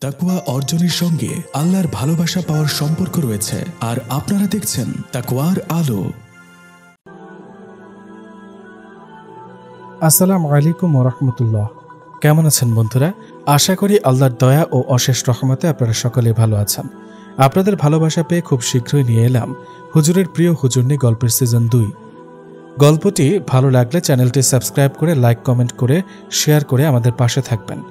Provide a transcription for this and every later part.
তাকওয়া অর্জনের সঙ্গে আল্লাহর ভালোবাসা পাওয়ার সম্পর্ক রয়েছে, আর আপনারা দেখছেন তাকওয়ার আলো। আসসালামু আলাইকুম ওয়া রাহমাতুল্লাহ। কেমন আছেন বন্ধুরা? আশা করি আল্লাহর দয়া ও অশেষ রহমতে আপনারা সকলে ভালো আছেন। আপনাদের ভালোবাসা পেয়ে খুব শীঘ্রই নিয়ে এলাম হুজুরের প্রিয় হুজুরনি গল্পের সিজন 2। গল্পটি ভালো লাগলে চ্যানেলটি সাবস্ক্রাইব করে লাইক কমেন্ট করে শেয়ার করে আমাদের পাশে থাকবেন।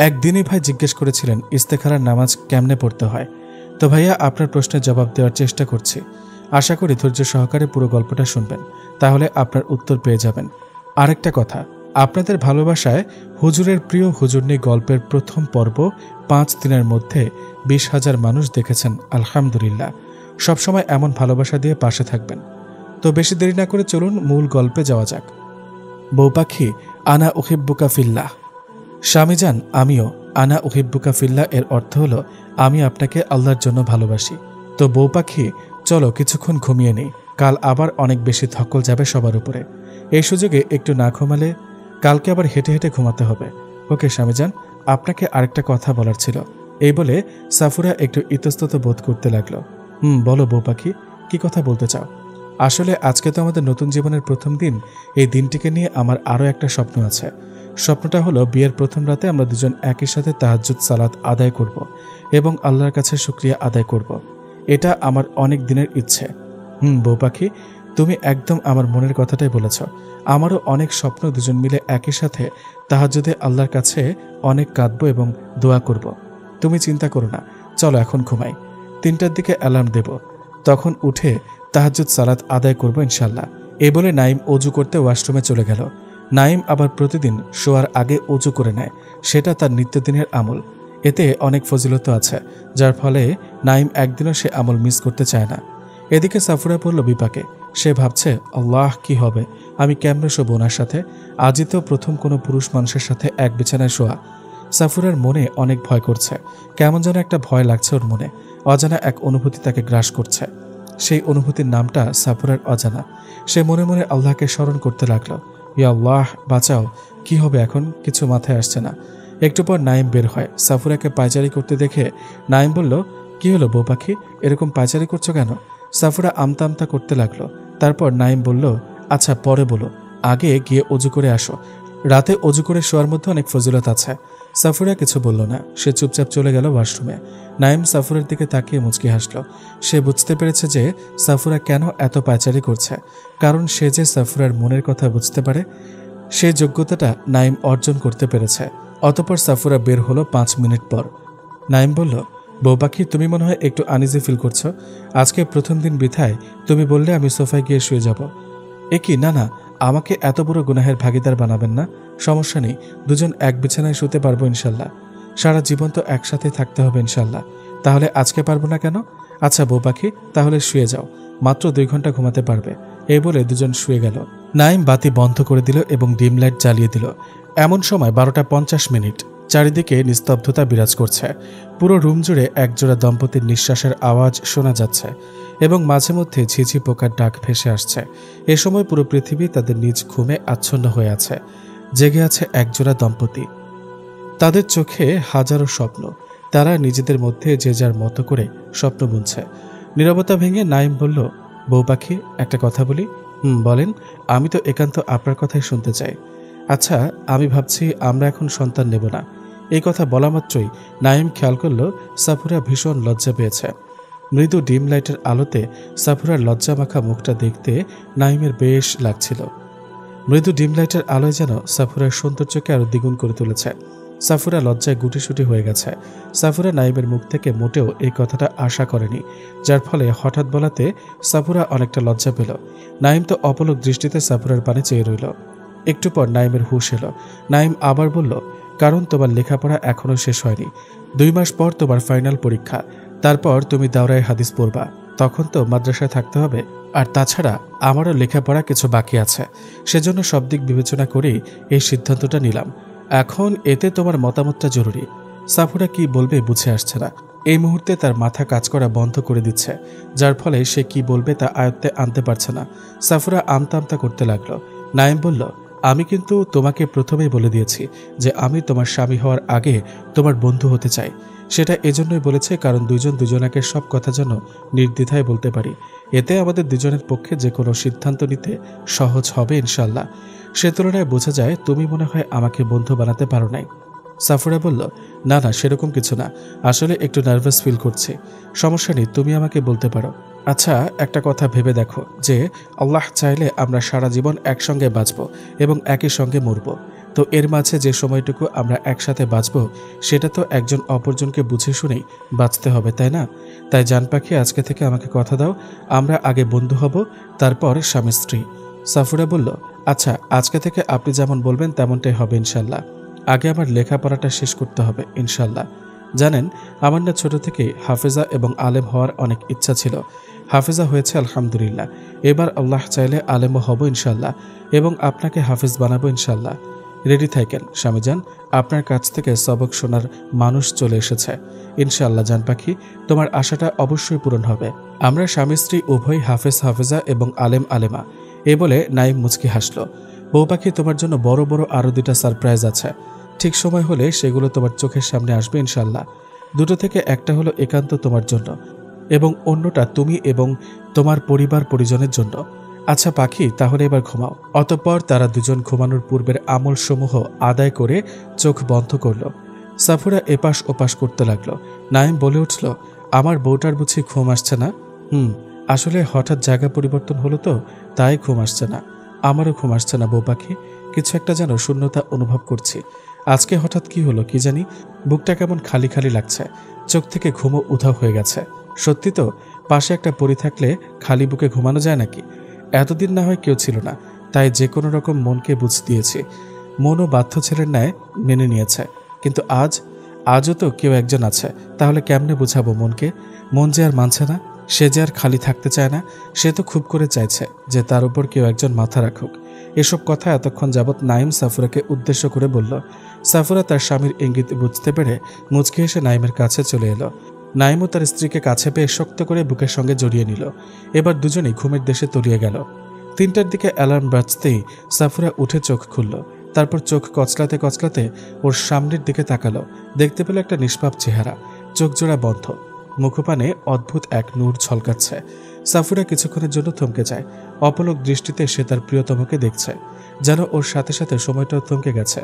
একদিনই ভাই জিজ্ঞেস করেছিলেন ইস্তেখারার নামাজ কেমনে পড়তে হয়। তো ভাইয়া আপনার প্রশ্নের জবাব দেওয়ার চেষ্টা করছি। আশা করি ধৈর্য সহকারে পুরো গল্পটা শুনবেন, তাহলে আপনার উত্তর পেয়ে যাবেন। আরেকটা কথা, আপনাদের ভালোবাসায় হুজুরের প্রিয় হুজুরনি গল্পের প্রথম পর্ব 5 দিনের মধ্যে 20,000 মানুষ দেখেছেন। আলহামদুলিল্লাহ। সবসময় এমন ভালোবাসা দিয়ে পাশে থাকবেন। তো বেশি দেরি না করে চলুন মূল গল্পে যাওয়া যাক। বউ পাখি আনা উহিব্বুকা ফিল্লাহ। স্বামীজান, আমিও। আনা উহিব্বুকা ফিল্লাহ এর অর্থ হলো আমি আপনাকে আল্লাহর জন্য ভালোবাসি। তো বউ পাখি, চলো কিছুক্ষণ ঘুমিয়ে নেই, কাল আবার অনেক বেশি ধকল যাবে সবার উপরে। এই সুযোগে একটু না ঘুমালে কালকে আবার হেঁটে হেঁটে ঘুমাতে হবে। ওকে স্বামীজান, আপনাকে আরেকটা কথা বলার ছিল। এই বলে সাফুরা একটু ইতস্তত বোধ করতে লাগলো। বলো বউ পাখি, কি কথা বলতে চাও? আসলে আজকে তো আমাদের নতুন জীবনের প্রথম দিন। এই দিনটিকে নিয়ে আমার আরও একটা স্বপ্ন আছে। স্বপ্নটা হলো বিয়ের প্রথম রাতে আমরা দুজন একই সাথে তাহাজ্জুদ সালাত আদায় করব এবং আল্লাহর কাছে শুকরিয়া আদায় করব। এটা আমার অনেক দিনের ইচ্ছে। বউ পাখি, তুমি একদম আমার মনের কথাটাই বলেছ। আমারও অনেক স্বপ্ন দুজন মিলে একই সাথে তাহাজ্জুদে আল্লাহর কাছে অনেক কাঁদব এবং দোয়া করব। তুমি চিন্তা করো না, চলো এখন ঘুমাই। 3টার দিকে অ্যালার্ম দেব, তখন উঠে তাহাজ্জুদ সালাত আদায় করব ইনশাল্লাহ। এ বলে নাইম অজু করতে ওয়াশরুমে চলে গেল। নাইম আবার প্রতিদিন শোয়ার আগে অজু করে নেয়, সেটা তার নিত্যদিনের আমল। এতে অনেক ফজিলত আছে, যার ফলে নাইম একদিনও সে আমল মিস করতে চায় না। এদিকে সাফুরা পড়ল বিপাকে। সে ভাবছে, আল্লাহ, কি হবে, আমি কেমনে শোবো ওনার সাথে? আজই তো প্রথম কোনো পুরুষ মানুষের সাথে এক বিছানায় শোয়া। সাফুরার মনে অনেক ভয় করছে, কেমন যেন একটা ভয় লাগছে ওর মনে। অজানা এক অনুভূতি তাকে গ্রাস করছে। সেই অনুভূতির নামটা সাফুরার অজানা। সে মনে মনে আল্লাহকে স্মরণ করতে লাগলো, ইয়া আল্লাহ, বাঁচাও। কি হবে এখন, কিছু মাথায় আসছে না। একটু পর নাইম বের হয়। সাফুরাকে পায়চারি করতে দেখে নাইম বলল, কি হলো বউ পাখি, এরকম পায়চারি করছো কেন? সাফুরা আমতা আমতা করতে লাগলো। তারপর নাইম বলল, আচ্ছা পরে বলো, আগে গিয়ে অজু করে আসো। রাতে অজু করে শোয়ার মধ্যে অনেক ফজিলত আছে। সাফুরা কিছু বলল না, সে চুপচাপ চলে গেল ওয়াশরুমে। নাইম সাফুরের দিকে তাকিয়ে মুচকি হাসল। সে বুঝতে পেরেছে যে সাফুরা কেন এত পায়চারি করছে, কারণ সে যে সাফুরার মনের কথা বুঝতে পারে, সেই যোগ্যতাটা নাইম অর্জন করতে পেরেছে। অতঃপর সাফুরা বের হলো 5 মিনিট পর। নাইম বলল, বউ পাখি, তুমি মনে হয় একটু আনইজি ফিল করছো। আজকে প্রথম দিন বিথায় তুমি বললে আমি সোফায় গিয়ে শুয়ে যাব। এ কি, না না, আমাকে এত বড় গুনাহের ভাগিদার বানাবেন না। সমস্যা নেই, দুজন এক বিছানায় শুতে পারবো ইনশাল্লাহ। সারা জীবন তো একসাথে থাকতে হবে ইনশাল্লাহ। তাহলে আজকে পারবো না কেন? আচ্ছা বউ পাখি, তাহলে শুয়ে যাও, মাত্র 2 ঘন্টা ঘুমাতে পারবে। এই বলে দুজন শুয়ে গেল। নাইম বাতি বন্ধ করে দিল এবং ডিম লাইট জ্বালিয়ে দিল। এমন সময় 12টা 50 মিনিট। চারিদিকে নিস্তব্ধতা বিরাজ করছে। পুরো রুম জুড়ে একজোড়া দম্পতির নিঃশ্বাসের আওয়াজ শোনা যাচ্ছে এবং মাঝে মধ্যে ঝিঝি পোকার ডাক ভেসে আসছে। এ সময় পুরো পৃথিবী তাদের নিজ ঘুমে আচ্ছন্ন হয়ে আছে। জেগে আছে একজোড়া দম্পতি। তাদের চোখে হাজারো স্বপ্ন। তারা নিজেদের মধ্যে যে যার মতো করে স্বপ্ন বুনছে। নীরবতা ভেঙে নাইম বলল, বউ পাখি, একটা কথা বলি। বলেন। আমি তো একান্ত আপনার কথাই শুনতে চাই। আচ্ছা, আমি ভাবছি আমরা এখন সন্তান নেব না। এই কথা বলা মাত্রই নাইম খেয়াল করল সাফুরা ভীষণ লজ্জা পেয়েছে। মৃদু ডিম লাইটের আলোতে সাফুরার লজ্জা মাখা মুখটা দেখতে নাইমের বেশ লাগছিল। মৃদু ডিম লাইটের আলোয় যেন সাফুরার সৌন্দর্যকে আরো দ্বিগুণ করে তুলেছে। সাফুরা লজ্জায় গুটিসুটি হয়ে গেছে। সাফুরা নাইমের মুখ থেকে মোটেও এই কথাটা আশা করেনি, যার ফলে হঠাৎ বলাতে সাফুরা অনেকটা লজ্জা পেল। নাইম তো অপলক দৃষ্টিতে সাফুরার পানে চেয়ে রইল। একটু পর নাইমের হুঁশ এলো। নাইম আবার বলল, কারণ তোমার লেখাপড়া এখনো শেষ হয়নি। 2 মাস পর তোমার ফাইনাল পরীক্ষা। তারপর তুমি দাওরায়ে হাদিস পড়বা। তখন তো মাদ্রাসায় থাকতে হবে। আর তাছাড়া আমারও লেখাপড়া কিছু বাকি আছে। সেজন্য সব দিক বিবেচনা করেই এই সিদ্ধান্তটা নিলাম। এখন এতে তোমার মতামতটা জরুরি। সাফুরা কি বলবে বুঝে আসছে না। এই মুহূর্তে তার মাথা কাজ করা বন্ধ করে দিচ্ছে, যার ফলে সে কি বলবে তা আয়ত্তে আনতে পারছে না। সাফুরা আমতা আমতা করতে লাগলো। নাইম বলল, আমি কিন্তু তোমাকে প্রথমেই বলে দিয়েছি যে আমি তোমার স্বামী হওয়ার আগে তোমার বন্ধু হতে চাই। সেটা এজন্যই বলেছে কারণ দুজন দুজনাকে সব কথা যেন নির্দ্বিধায় বলতে পারি। এতে আমাদের দুজনের পক্ষে যে কোনো সিদ্ধান্ত নিতে সহজ হবে ইনশাল্লাহ। সে তুলনায় বোঝা যায় তুমি মনে হয় আমাকে বন্ধু বানাতে পারো নাই। সাফুরা বলল, না না, সেরকম কিছু না, আসলে একটু নার্ভাস ফিল করছি। সমস্যা নেই, তুমি আমাকে বলতে পারো। আচ্ছা, একটা কথা ভেবে দেখো যে আল্লাহ চাইলে আমরা সারা জীবন একসঙ্গে বাঁচব এবং একই সঙ্গে মরব। তো এর মাঝে যে সময়টুকু আমরা একসাথে বাঁচব সেটা তো একজন অপরজনকে বুঝে শুনেই বাঁচতে হবে, তাই না? তাই জান পাখি, আজকে থেকে আমাকে কথা দাও, আমরা আগে বন্ধু হব, তারপর স্বামী স্ত্রী। সাফুরা বলল, আচ্ছা, আজকে থেকে আপনি যেমন বলবেন তেমনটাই হবে ইনশাল্লাহ। আগে আমার লেখাপড়াটা শেষ করতে হবে ইনশাল্লাহ। জানেন, আমার না ছোট থেকে হাফেজা এবং আলেম হওয়ার অনেক ইচ্ছা ছিল। হাফেজা হয়েছে আলহামদুলিল্লাহ। এবার আল্লাহ চাইলে আলেমও হব ইনশাল্লাহ এবং আপনাকে হাফেজ বানাবো ইনশাল্লাহ। রেডি থাকেন স্বামীজান, আপনার কাছ থেকে সবক শোনার মানুষ চলে এসেছে ইনশাল্লাহ। জান পাখি, তোমার আশাটা অবশ্যই পূরণ হবে। আমরা স্বামী স্ত্রী উভয় হাফেজ হাফেজা এবং আলেম আলেমা। এ বলে নাইম মুচকি হাসল। বউ পাখি, তোমার জন্য বড় বড় আরও 2টা সারপ্রাইজ আছে। ঠিক সময় হলে সেগুলো তোমার চোখের সামনে আসবে ইনশাল্লাহ। 2টো থেকে একটা হলো একান্ত তোমার জন্য এবং অন্যটা তুমি এবং তোমার পরিবার পরিজনের জন্য। আচ্ছা পাখি, তাহলে এবার ঘুমাও। অতঃপর তারা দুজন ঘুমানোর পূর্বের আমলসমূহ আদায় করে চোখ বন্ধ করল। সাফুরা এপাশ ওপাশ করতে লাগলো। নাইম বলে উঠল, আমার বউটার বুঝি ঘুম আসছে না? আসলে হঠাৎ জায়গা পরিবর্তন হলো তো, তাই ঘুম আসছে না। আমারও ঘুম আসছে না বউ পাখি, কিছু একটা যেন শূন্যতা অনুভব করছি। আজকে হঠাৎ কি হলো কি জানি, বুকটা কেমন খালি খালি লাগছে, চোখ থেকে ঘুমও উধাও হয়ে গেছে। সত্যি তো, পাশে একটা পরি থাকলে খালি বুকে ঘুমানো যায় নাকি? এতদিন না হয় কেউ ছিল না, তাই যে কোনো রকম মনকে বুঝ দিয়েছি। মনও বাধ্য ছেলের ন্যায় মেনে নিয়েছে। কিন্তু আজও তো কেউ একজন আছে, তাহলে কেমনে বুঝাবো মনকে? মন যে আর মানছে না, সে যে আর খালি থাকতে চায় না, সে তো খুব করে চাইছে যে তার উপর কেউ একজন মাথা রাখুক। এসব কথা এতক্ষণ যাবৎ নাইম সাফুরাকে উদ্দেশ্য করে বলল। সাফুরা তার স্বামীর ইঙ্গিত বুঝতে পেরে মুচকি হেসে নাইমের কাছে চলে এলো। নাইমও তার স্ত্রীকে কাছে পেয়ে শক্ত করে বুকের সঙ্গে জড়িয়ে নিল। এবার দুজনেই ঘুমের দেশে তলিয়ে গেল। 3টার দিকে অ্যালার্ম বাজতেই সাফুরা উঠে চোখ খুলল। তারপর চোখ কচলাতে কচলাতে ওর সামনের দিকে তাকালো। দেখতে পেল একটা নিষ্পাপ চেহারা, চোখ জোড়া বন্ধ, মুখপানে অদ্ভুত এক নূর ঝলকাচ্ছে। সাফুরা কিছুক্ষণের জন্য থমকে যায়। অপলক দৃষ্টিতে সে তার প্রিয়তমকে দেখছে, যেন ওর সাথে সাথে সময়টাও থমকে গেছে।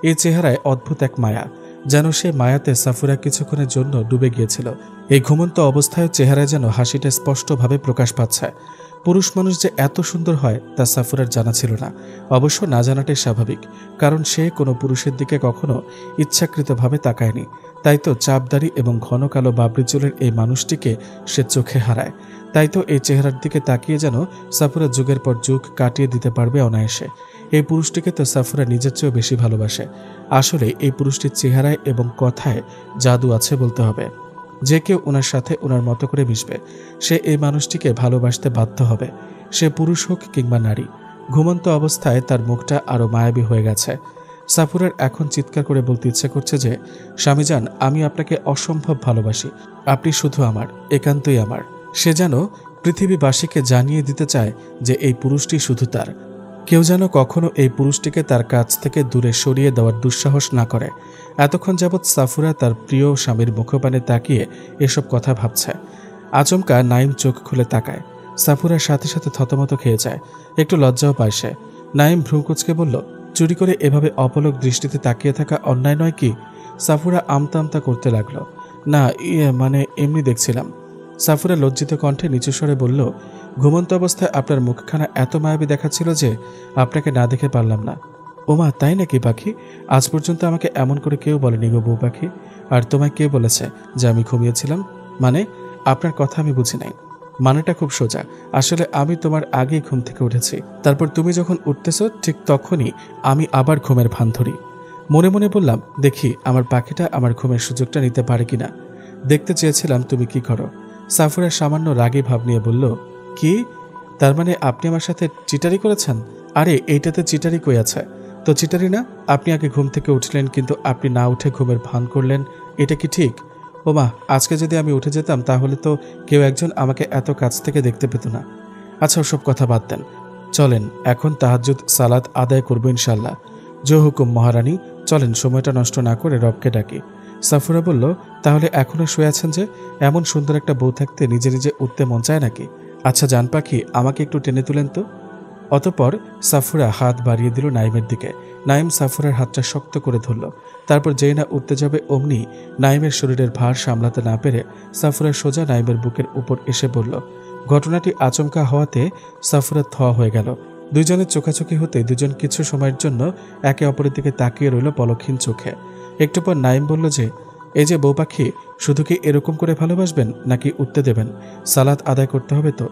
এই চেহারায় অদ্ভুত এক মায়া, যেন সে মায়াতে সাফুরা কিছুক্ষণের জন্য ডুবে গিয়েছিল। এই ঘুমন্ত অবস্থায় চেহারায় যেন হাসিটা স্পষ্টভাবে প্রকাশ পাচ্ছে। পুরুষ মানুষ যে এত সুন্দর হয় তা সাফুরার জানা ছিল না। অবশ্য না জানাটাই স্বাভাবিক, কারণ সে কোনো পুরুষের দিকে কখনো ইচ্ছাকৃতভাবে তাকায়নি। তাই তো চাপদারি এবং ঘন কালো বাবরি চুলের এই মানুষটিকে সে চোখে হারায়। তাই তো এই চেহারার দিকে তাকিয়ে যেন সাফুরা যুগের পর যুগ কাটিয়ে দিতে পারবে অনায়াসে। এই পুরুষটিকে তো সাফুরা নিজের চেয়েও বেশি ভালোবাসে। আসলে এই পুরুষটির চেহারায় এবং কথায় জাদু আছে বলতে হবে। যে কেউ ওনার সাথে ওনার মতো করে মিশবে, সে এই মানুষটিকে ভালোবাসতে বাধ্য হবে, সে পুরুষ হোক কিংবা নারী। ঘুমন্ত অবস্থায় তার মুখটা আরও মায়াবী হয়ে গেছে। সাফুরার এখন চিৎকার করে বলতে ইচ্ছে করছে যে, স্বামীজান, আমি আপনাকে অসম্ভব ভালোবাসি, আপনি শুধু আমার, একান্তই আমার। সে যেন পৃথিবীবাসীকে জানিয়ে দিতে চায় যে এই পুরুষটি শুধু তার। কেউ যেন কখনো এই পুরুষটিকে তার কাছ থেকে দূরে সরিয়ে দেওয়ার দুঃসাহস না করে। এতক্ষণ যাবৎ সাফুরা তার প্রিয় স্বামীর মুখপানে তাকিয়ে এসব কথা ভাবছে। আচমকা নাইম চোখ খুলে তাকায়। সাফুরার সাথে সাথে থতমত খেয়ে যায়, একটু লজ্জাও পায় সে। নাইম ভ্রু কুঁচকে বলল, চুরি করে এভাবে অপলক দৃষ্টিতে তাকিয়ে থাকা অন্যায় নয় কি? সাফুরা আমতা আমতা করতে লাগলো। না, মানে এমনি দেখছিলাম। সাফুরা লজ্জিত কণ্ঠে নিচু স্বরে বলল, ঘুমন্ত অবস্থায় আপনার মুখখানা এত মায়াবী দেখাচ্ছিল যে আপনাকে না দেখে পারলাম না। ওমা, তাই নাকি পাখি? আজ পর্যন্ত আমাকে এমন করে কেউ বলেনি গো বউ পাখি। আর তোমায় কে বলেছে যে আমি ঘুমিয়েছিলাম? মানে আপনার কথা আমি বুঝি নাই। মানেটা খুব সোজা, আসলে আমি তোমার আগেই ঘুম থেকে উঠেছি। তারপর তুমি যখন উঠতেছো ঠিক তখনই আমি আবার ঘুমের ভান ধরি। মনে মনে বললাম, দেখি আমার পাখিটা আমার ঘুমের সুযোগটা নিতে পারে কিনা। দেখতে চেয়েছিলাম তুমি কি করো। সাফুরা সামান্য রাগী ভাব নিয়ে বলল, কি? তার মানে আপনি আমার সাথে চিটারি করেছেন? আরে এইটাতে চিটারি কই আছে? তো চিটারি না, আপনি আগে ঘুম থেকে উঠলেন কিন্তু আপনি না উঠে ঘুমের ভান করলেন, এটা কি ঠিক? ওমা, আজকে যদি আমি উঠে যেতাম তাহলে তো কেউ একজন আমাকে এত কাছ থেকে দেখতে পেত না। আচ্ছা, ওসব কথা বাদ দেন, চলেন এখন তাহাজ্জুদ সালাত আদায় করব ইনশাল্লাহ। জো হুকুম মহারানী, চলেন সময়টা নষ্ট না করে রবকে ডাকি। সাফুরা বলল, তাহলে এখনো শুয়ে আছেন যে? এমন সুন্দর একটা বউ থাকতে নিজে নিজে উঠতে মন চায় নাকি? আচ্ছা জান পাখি, আমাকে একটু টেনে তুলেন তো। অতঃপর সাফুরা হাত বাড়িয়ে দিল নাইমের দিকে। নাইম সাফুরার হাতটা শক্ত করে ধরল। তারপর যেই না উঠতে যাবে অমনি নাইমের শরীরের ভার সামলাতে না পেরে সাফুরা সোজা নাইমের বুকের উপর এসে পড়ল। ঘটনাটি আচমকা হওয়াতে সাফুরা থ হয়ে গেল। দুইজনের চোখাচোখি হতে দুজন কিছু সময়ের জন্য একে অপরের দিকে তাকিয়ে রইল পলকহীন চোখে। একটু পর নাইম বলল যে, এই যে বউ পাখি, শুধু কি এরকম করে ভালোবাসবেন নাকি উঠতে দেবেন? সালাত আদায় করতে হবে তো।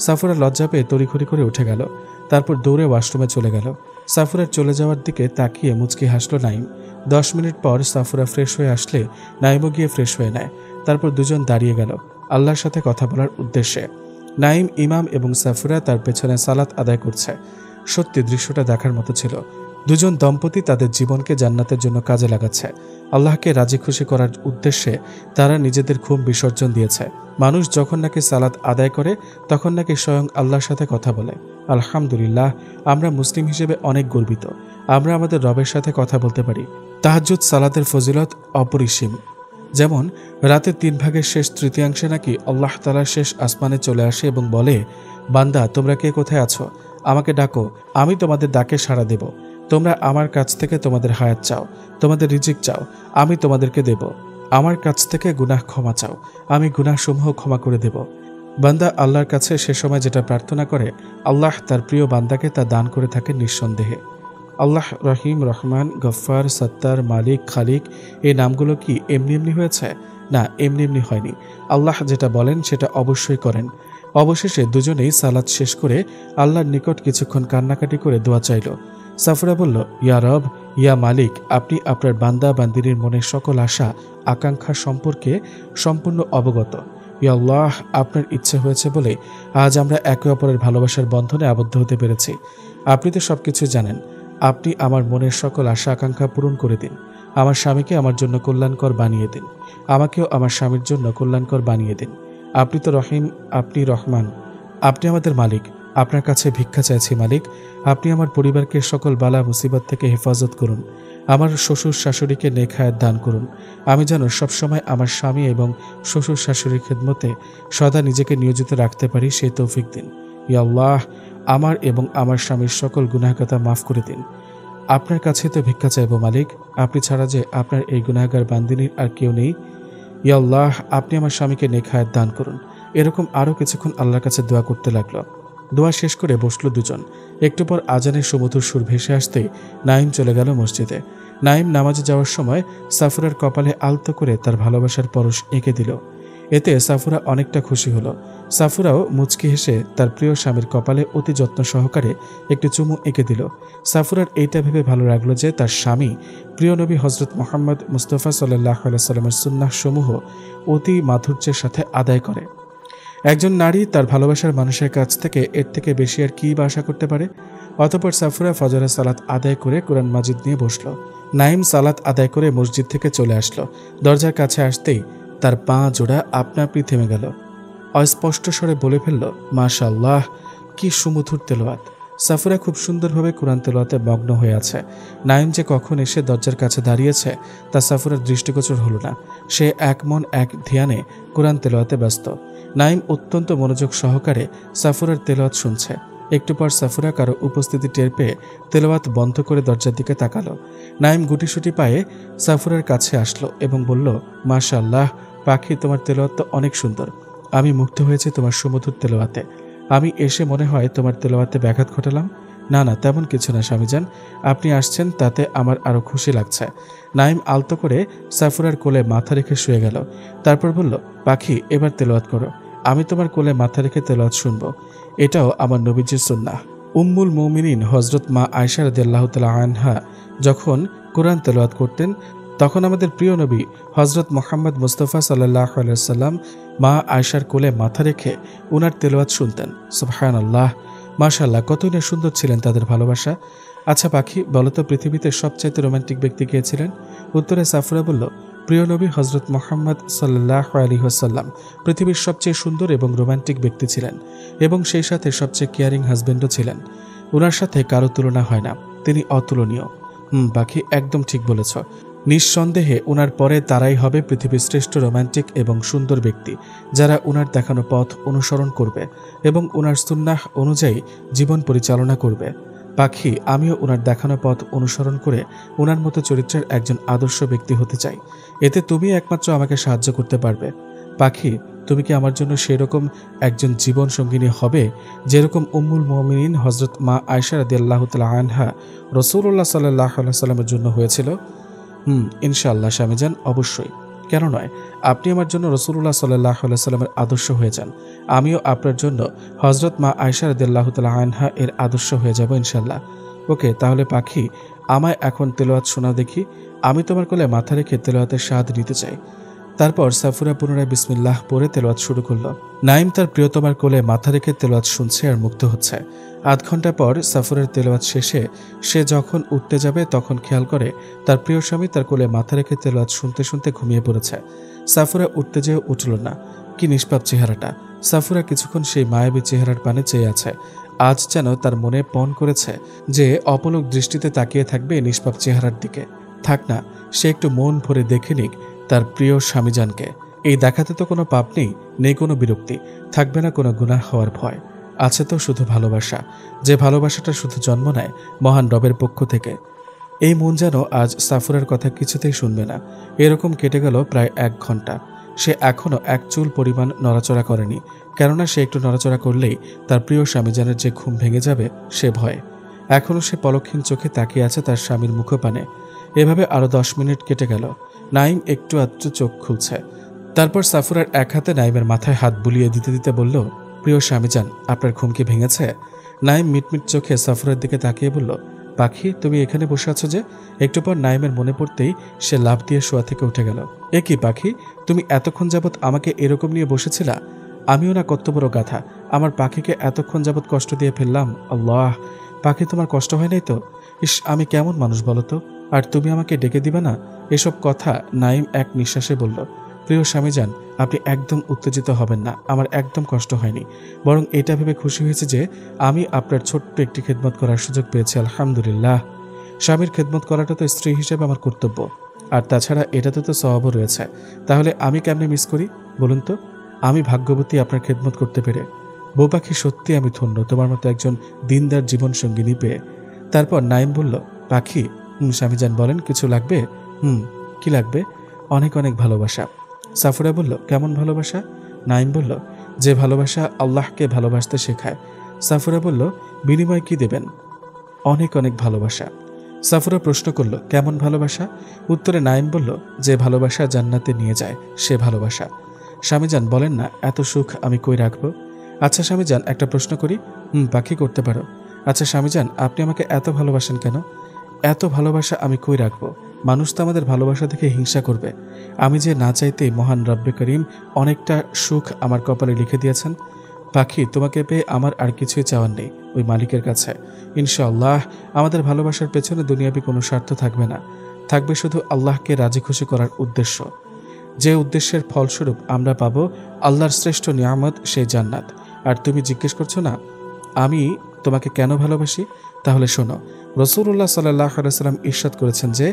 সাফুরা লজ্জা পেয়ে তড়িঘড়ি করে উঠে গেল। তারপর দৌড়ে ওয়াশরুমে চলে গেল। সাফুরার চলে যাওয়ার দিকে তাকিয়ে মুচকি হাসল নাইম। 10 মিনিট পর সাফুরা ফ্রেশ হয়ে আসলে নাইমও গিয়ে ফ্রেশ হয়ে নেয়। তারপর দুজন দাঁড়িয়ে গেল আল্লাহর সাথে কথা বলার উদ্দেশ্যে। নাইম, ইমাম এবং সাফুরা তার পেছনে সালাত আদায় করছে। সত্যি দৃশ্যটা দেখার মতো ছিল। দুজন দম্পতি তাদের জীবনকে জান্নাতের জন্য কাজে লাগাচ্ছে। আল্লাহকে রাজি খুশি করার উদ্দেশ্যে তারা নিজেদের ঘুম বিসর্জন দিয়েছে। মানুষ যখন নাকি সালাত আদায় করে তখন নাকি স্বয়ং আল্লাহর সাথে কথা বলে। আলহামদুলিল্লাহ, আমরা মুসলিম হিসেবে অনেক গর্বিত। আমরা আমাদের রবের সাথে কথা বলতে পারি। তাহাজ্জুদ সালাতের ফজিলত অপরিসীম। যেমন রাতের 3 ভাগের শেষ তৃতীয়াংশে নাকি আল্লাহ তাআলা শেষ আসমানে চলে আসে এবং বলে, বান্দা তোমরা কে কোথায় আছো? আমাকে ডাকো, আমি তোমাদের ডাকে সাড়া দেব। তোমরা আমার কাছ থেকে তোমাদের হায়াত চাও, তোমাদের রিজিক চাও, আমি তোমাদেরকে দেব। আমার কাছ থেকে গুনাহ ক্ষমা চাও, আমি গুনাহসমূহ ক্ষমা করে দেব। বান্দা আল্লাহর কাছে সে সময় যেটা প্রার্থনা করে আল্লাহ তার প্রিয় বান্দাকে তা দান করে থাকেন নিঃসন্দেহে। আল্লাহ রহিম, রহমান, গফফার, সত্তার, মালিক, খালিক এই নামগুলো কি এমনি এমনি হয়েছে? না, এমনি এমনি হয়নি। আল্লাহ যেটা বলেন সেটা অবশ্যই করেন। অবশেষে দুজনেই সালাত শেষ করে আল্লাহর নিকট কিছুক্ষণ কান্নাকাটি করে দোয়া চাইল। সাফুরা বলল, ইয়া রব, ইয়া মালিক, আপনি আপনার বান্দা বান্দিনীর মনের সকল আশা আকাঙ্ক্ষা সম্পর্কে সম্পূর্ণ অবগত। ইয়া আল্লাহ, আপনার ইচ্ছে হয়েছে বলে আজ আমরা একে অপরের ভালোবাসার বন্ধনে আবদ্ধ হতে পেরেছি। আপনি তো সবকিছু জানেন। আপনি আমার মনের সকল আশা আকাঙ্ক্ষা পূরণ করে দিন। আমার স্বামীকে আমার জন্য কল্যাণকর বানিয়ে দিন। আমাকেও আমার স্বামীর জন্য কল্যাণকর বানিয়ে দিন। আপনি তো রহিম, আপনি রহমান, আপনি আমাদের মালিক। আপনার কাছে ভিক্ষা চাইছি মালিক। আপনি আমার পরিবারকে সকল বালা মুসিবত থেকে হেফাজত করুন। আমার শ্বশুর শাশুড়িকে নেক হায়াত দান করুন। আমি যেন সবসময় আমার স্বামী এবং শ্বশুর শাশুড়ির খেদমতে সদা নিজেকে নিয়োজিত রাখতে পারি, সেই তৌফিক দিন। ইয়া আল্লাহ, আমার এবং আমার স্বামীর সকল গুনাহগাতা মাফ করে দিন। আপনার কাছে তো ভিক্ষা চাইব মালিক, আপনি ছাড়া যে আপনার এই গুনাহগার বান্দিনীর আর কেউ নেই। ইয়া আল্লাহ, আপনি আমার স্বামীকে নেক হায়াত দান করুন। এরকম আরও কিছুক্ষণ আল্লাহর কাছে দোয়া করতে লাগলো। দোয়া শেষ করে বসল দুজন। একটু পর আজানের সুমধুর সুর ভেসে আসতেই নাইম চলে গেল মসজিদে। নাইম নামাজে যাওয়ার সময় সাফুরার কপালে আলতো করে তার ভালোবাসার পরশ এঁকে দিল। এতে সাফুরা অনেকটা খুশি হলো। সাফুরাও মুচকি হেসে তার প্রিয় স্বামীর কপালে অতি যত্ন সহকারে একটি চুমু এঁকে দিল। সাফুরার এইটা ভেবে ভালো লাগলো যে তার স্বামী প্রিয় নবী হজরত মুহাম্মদ মুস্তাফা সাল্লাল্লাহু আলাইহি সাল্লামের সুন্নাহ সমূহ অতি মাধুর্যের সাথে আদায় করে। একজন নারী তার ভালোবাসার মানুষের কাছ থেকে এর থেকে বেশি আর কী বা আশা করতে পারে? অতঃপর সাফুরা ফজরের সালাত আদায় করে কোরআন মাজিদ নিয়ে বসল। নাইম সালাত আদায় করে মসজিদ থেকে চলে আসলো। দরজার কাছে আসতেই তার পা জোড়া আপনা আপনি থেমে গেল। অস্পষ্ট স্বরে বলে ফেলল, মাশাআল্লাহ, কি সুমধুর তেলাওয়াত। সাফুরা খুব সুন্দরভাবে কোরআন তেলাওয়াতে মগ্ন হয়ে আছে। নাইম যে কখন এসে দরজার কাছে দাঁড়িয়েছে তা সাফুরার দৃষ্টিগোচর হলো না। সে এক মন এক ধ্যানে কোরআন তেলাওয়াতে ব্যস্ত। নাইম অত্যন্ত মনোযোগ সহকারে সাফুরার তেলাওয়াত শুনছে। একটু পর সাফুরা কারো উপস্থিতি টের পেয়ে তেলাওয়াত বন্ধ করে দরজার দিকে তাকালো। নাইম গুটিসুটি পায়ে সাফুরার কাছে আসলো এবং বলল, মাশাআল্লাহ পাখি, তোমার তেলাওয়াত তো অনেক সুন্দর। আমি মুগ্ধ হয়েছি তোমার সুমধুর তেলাওয়াতে। আমি এসে মনে হয় তোমার তেলাওয়াতে ব্যাঘাত ঘটালাম? না না, তেমন কিছু না স্বামীজান, আপনি আসছেন তাতে আমার আরো খুশি লাগছে। নাইম আলতো করে সাফুরার কোলে মাথা রেখে শুয়ে গেল। তারপর বলল, পাখি এবার তেলাওয়াত করো। আমি তোমার কোলে মাথা রেখে তেলাওয়াত শুনবো। এটাও আমার নবীজির সুন্নাহ। উম্মুল মুমিনিন হযরত মা আয়েশা রাদিয়াল্লাহু তাআলা আনহা যখন কোরআন তেলাওয়াত করতেন তখন আমাদের প্রিয় নবী হযরত মুহাম্মদ মুস্তাফা সাল্লাল্লাহু আলাইহি ওয়াসাল্লাম মা আয়েশার কোলে মাথা রেখে উনার তেলাওয়াত শুনতেন। সুবহানাল্লাহ, মাশাআল্লাহ, কতই না সুন্দর ছিলেন তাদের ভালোবাসা। আচ্ছা পাখি, বলো তো পৃথিবীতে সবচাইতে রোমান্টিক ব্যক্তি কে ছিলেন? উত্তরে সাফুরা বলল, প্রিয় নবী হযরত মুহাম্মদ সাল্লাল্লাহু আলাইহি ওয়াসাল্লাম পৃথিবীর সবচেয়ে সুন্দর এবং রোমান্টিক ব্যক্তি ছিলেন এবং সেই সাথে সবচেয়ে কেয়ারিং হাজবেন্ডও ছিলেন। ওনার সাথে কারো তুলনা হয় না, তিনি অতুলনীয়। পাখি, একদম ঠিক বলেছ। নিঃসন্দেহে উনার পরে তারাই হবে পৃথিবীর শ্রেষ্ঠ রোমান্টিক এবং সুন্দর ব্যক্তি, যারা উনার দেখানো পথ অনুসরণ করবে এবং উনার সুন্নাহ অনুযায়ী জীবন পরিচালনা করবে। পাখি, আমিও উনার দেখানো পথ অনুসরণ করে উনার মতো চরিত্রের একজন আদর্শ ব্যক্তি হতে চাই। এতে তুমি একমাত্র আমাকে সাহায্য করতে পারবে। পাখি, তুমি কি আমার জন্য সেরকম একজন জীবন সঙ্গিনী হবে যেরকম উম্মুল মুমিনিন হজরত মা আয়েশা রাদিয়াল্লাহু তাআলা আনহা রাসূলুল্লাহ সাল্লাল্লাহু আলাইহি ওয়াসাল্লামের জন্য হয়েছিল? ইনশাআল্লাহ স্বামীজান, অবশ্যই। কেন নয়, আপনি আমার জন্য রাসূলুল্লাহ সাল্লাল্লাহু আলাইহি ওয়াসাল্লামের আদর্শ হয়ে যান, আমিও আপনার জন্য হযরত মা আয়েশা রাদিয়াল্লাহু তাআলা আনহা এর আদর্শ হয়ে যাব ইনশাআল্লাহ। ওকে, তাহলে পাখি, আমায় এখন তেলাওয়াত শোনাও দেখি। আমি তোমার কোলে মাথা রেখে তেলাওয়াতের স্বাদ নিতে চাই। তারপর সাফুরা পুনরায় বিসমিল্লাহ পড়ে তেলাওয়াত শুরু করল। নাইম তার প্রিয়তমার কোলে মাথা রেখে তেলাওয়াত শুনছে আর মুগ্ধ হচ্ছে। আধ ঘন্টা পর সাফুরের তেলাওয়াত শেষে সে যখন উঠতে যাবে তখন খেয়াল করে তার প্রিয় স্বামী তার কোলে মাথা রেখে তেলাওয়াত শুনতে শুনতে ঘুমিয়ে পড়েছে। সাফুরা উঠতে যেয়ে উঠল না। কি নিষ্পাপ চেহারাটা! সাফুরা কিছুক্ষণ সেই মায়াবী চেহারার পানে চেয়ে আছে। আজ যেন তার মনে পণ করেছে যে অপলক দৃষ্টিতে তাকিয়ে থাকবে নিষ্পাপ চেহারার দিকে। থাক না, সে একটু মন ভরে দেখে নিক তার প্রিয় স্বামীজানকে। এই দেখাতে তো কোনো পাপ নেই কোনো বিরক্তি, থাকবে না কোনো গুনাহ হওয়ার ভয়, আছে তো শুধু ভালোবাসা, যে ভালোবাসাটা শুধু জন্ম নেয় মহান রবের পক্ষ থেকে। এই মন যেন আজ সাফুরের কথা কিছুতেই শুনবে না। এরকম কেটে গেল প্রায় 1 ঘন্টা। সে এখনও এক চুল পরিমাণ নড়াচড়া করেনি, কেননা সে একটু নড়াচড়া করলেই তার প্রিয় স্বামীজানের যে ঘুম ভেঙে যাবে সে ভয়ে। এখনও সে পলকহীন চোখে তাকিয়ে আছে তার স্বামীর মুখপানে। এভাবে আরও 10 মিনিট কেটে গেল। নাইম একটু আধটু চোখ খুলছে। তারপর সাফুরার এক হাতে নাইমের মাথায় হাত বুলিয়ে দিতে দিতে বলল, প্রিয় স্বামীজান, আপনার ঘুম কি ভেঙেছে? নাইম মিটমিট চোখে সাফুরার দিকে তাকিয়ে বলল, পাখি, তুমি এখানে বসে আছো যে? একটু পর নাইমের মনে পড়তেই সে লাফ দিয়ে শোয়া থেকে উঠে গেল। এ কি পাখি, তুমি এতক্ষণ যাবৎ আমাকে এরকম নিয়ে বসেছিলা? আমিও না কত বড় গাধা, আমার পাখিকে এতক্ষণ যাবৎ কষ্ট দিয়ে ফেললাম। আল্লাহ, পাখি, তোমার কষ্ট হয় নাই তো? ইস, আমি কেমন মানুষ বলো তো? আর তুমি আমাকে ডেকে দিবে না? এসব কথা নাইম এক নিঃশ্বাসে বলল। প্রিয় স্বামীজান, আপনি একদম উত্তেজিত হবেন না, আমার একদম কষ্ট হয়নি। বরং এটা ভেবে খুশি হয়েছে যে আমি আপনার ছোট্ট একটি খেদমত করার সুযোগ পেয়েছি। আলহামদুলিল্লাহ। স্বামীর খেদমত করাটা তো স্ত্রী হিসেবে আমার কর্তব্য, আর তাছাড়া এটাতে তো সওয়াবও রয়েছে। তাহলে আমি কেমনে মিস করি বলুন তো? আমি ভাগ্যবতী আপনার খেদমত করতে পেরে। বউ পাখি, সত্যি আমি ধন্য তোমার মতো একজন দিনদার জীবন সঙ্গিনী পেয়ে। তারপর নাইম বলল, পাখি, স্বামীজান বলেন, কিছু লাগবে? কি লাগবে? অনেক অনেক ভালোবাসা। সাফুরা বলল, কেমন ভালোবাসা? নাইম বলল, যে ভালোবাসা আল্লাহকে ভালোবাসতে শেখায়। সাফুরা বলল, বিনিময় কি দেবেন? অনেক অনেক ভালোবাসা। সাফুরা প্রশ্ন করল, কেমন ভালোবাসা? উত্তরে নাইম বলল, যে ভালোবাসা জান্নাতে নিয়ে যায় সে ভালোবাসা। স্বামীজান বলেন না, এত সুখ আমি কই রাখবো? আচ্ছা স্বামীজান, একটা প্রশ্ন করি। পাখি, করতে পারো। আচ্ছা স্বামীজান, আপনি আমাকে এত ভালোবাসেন কেন? এত ভালোবাসা আমি কই রাখবো? মানুষ তো আমাদের ভালোবাসা দেখে হিংসা করবে। আমি যে না চাইতেই মহান রব্বে করিম অনেকটা সুখ আমার কপালে লিখে দিয়েছেন। পাখি, তোমাকে পেয়ে আমার আর কিছুই চাওয়ার নেই ওই মালিকের কাছে। ইনশাআল্লাহ আমাদের ভালোবাসার পেছনে দুনিয়াবি কোনো স্বার্থ থাকবে না, থাকবে শুধু আল্লাহকে রাজি খুশি করার উদ্দেশ্য, যে উদ্দেশ্যের ফলস্বরূপ আমরা পাবো আল্লাহর শ্রেষ্ঠ নিয়ামত, সেই জান্নাত। আর তুমি জিজ্ঞেস করছো না আমি তোমাকে কেন ভালোবাসি? তাহলে শোনো, রাসূলুল্লাহ সাল্লাল্লাহু আলাইহি ওয়াসাল্লাম ইরশাদ করেছেন যে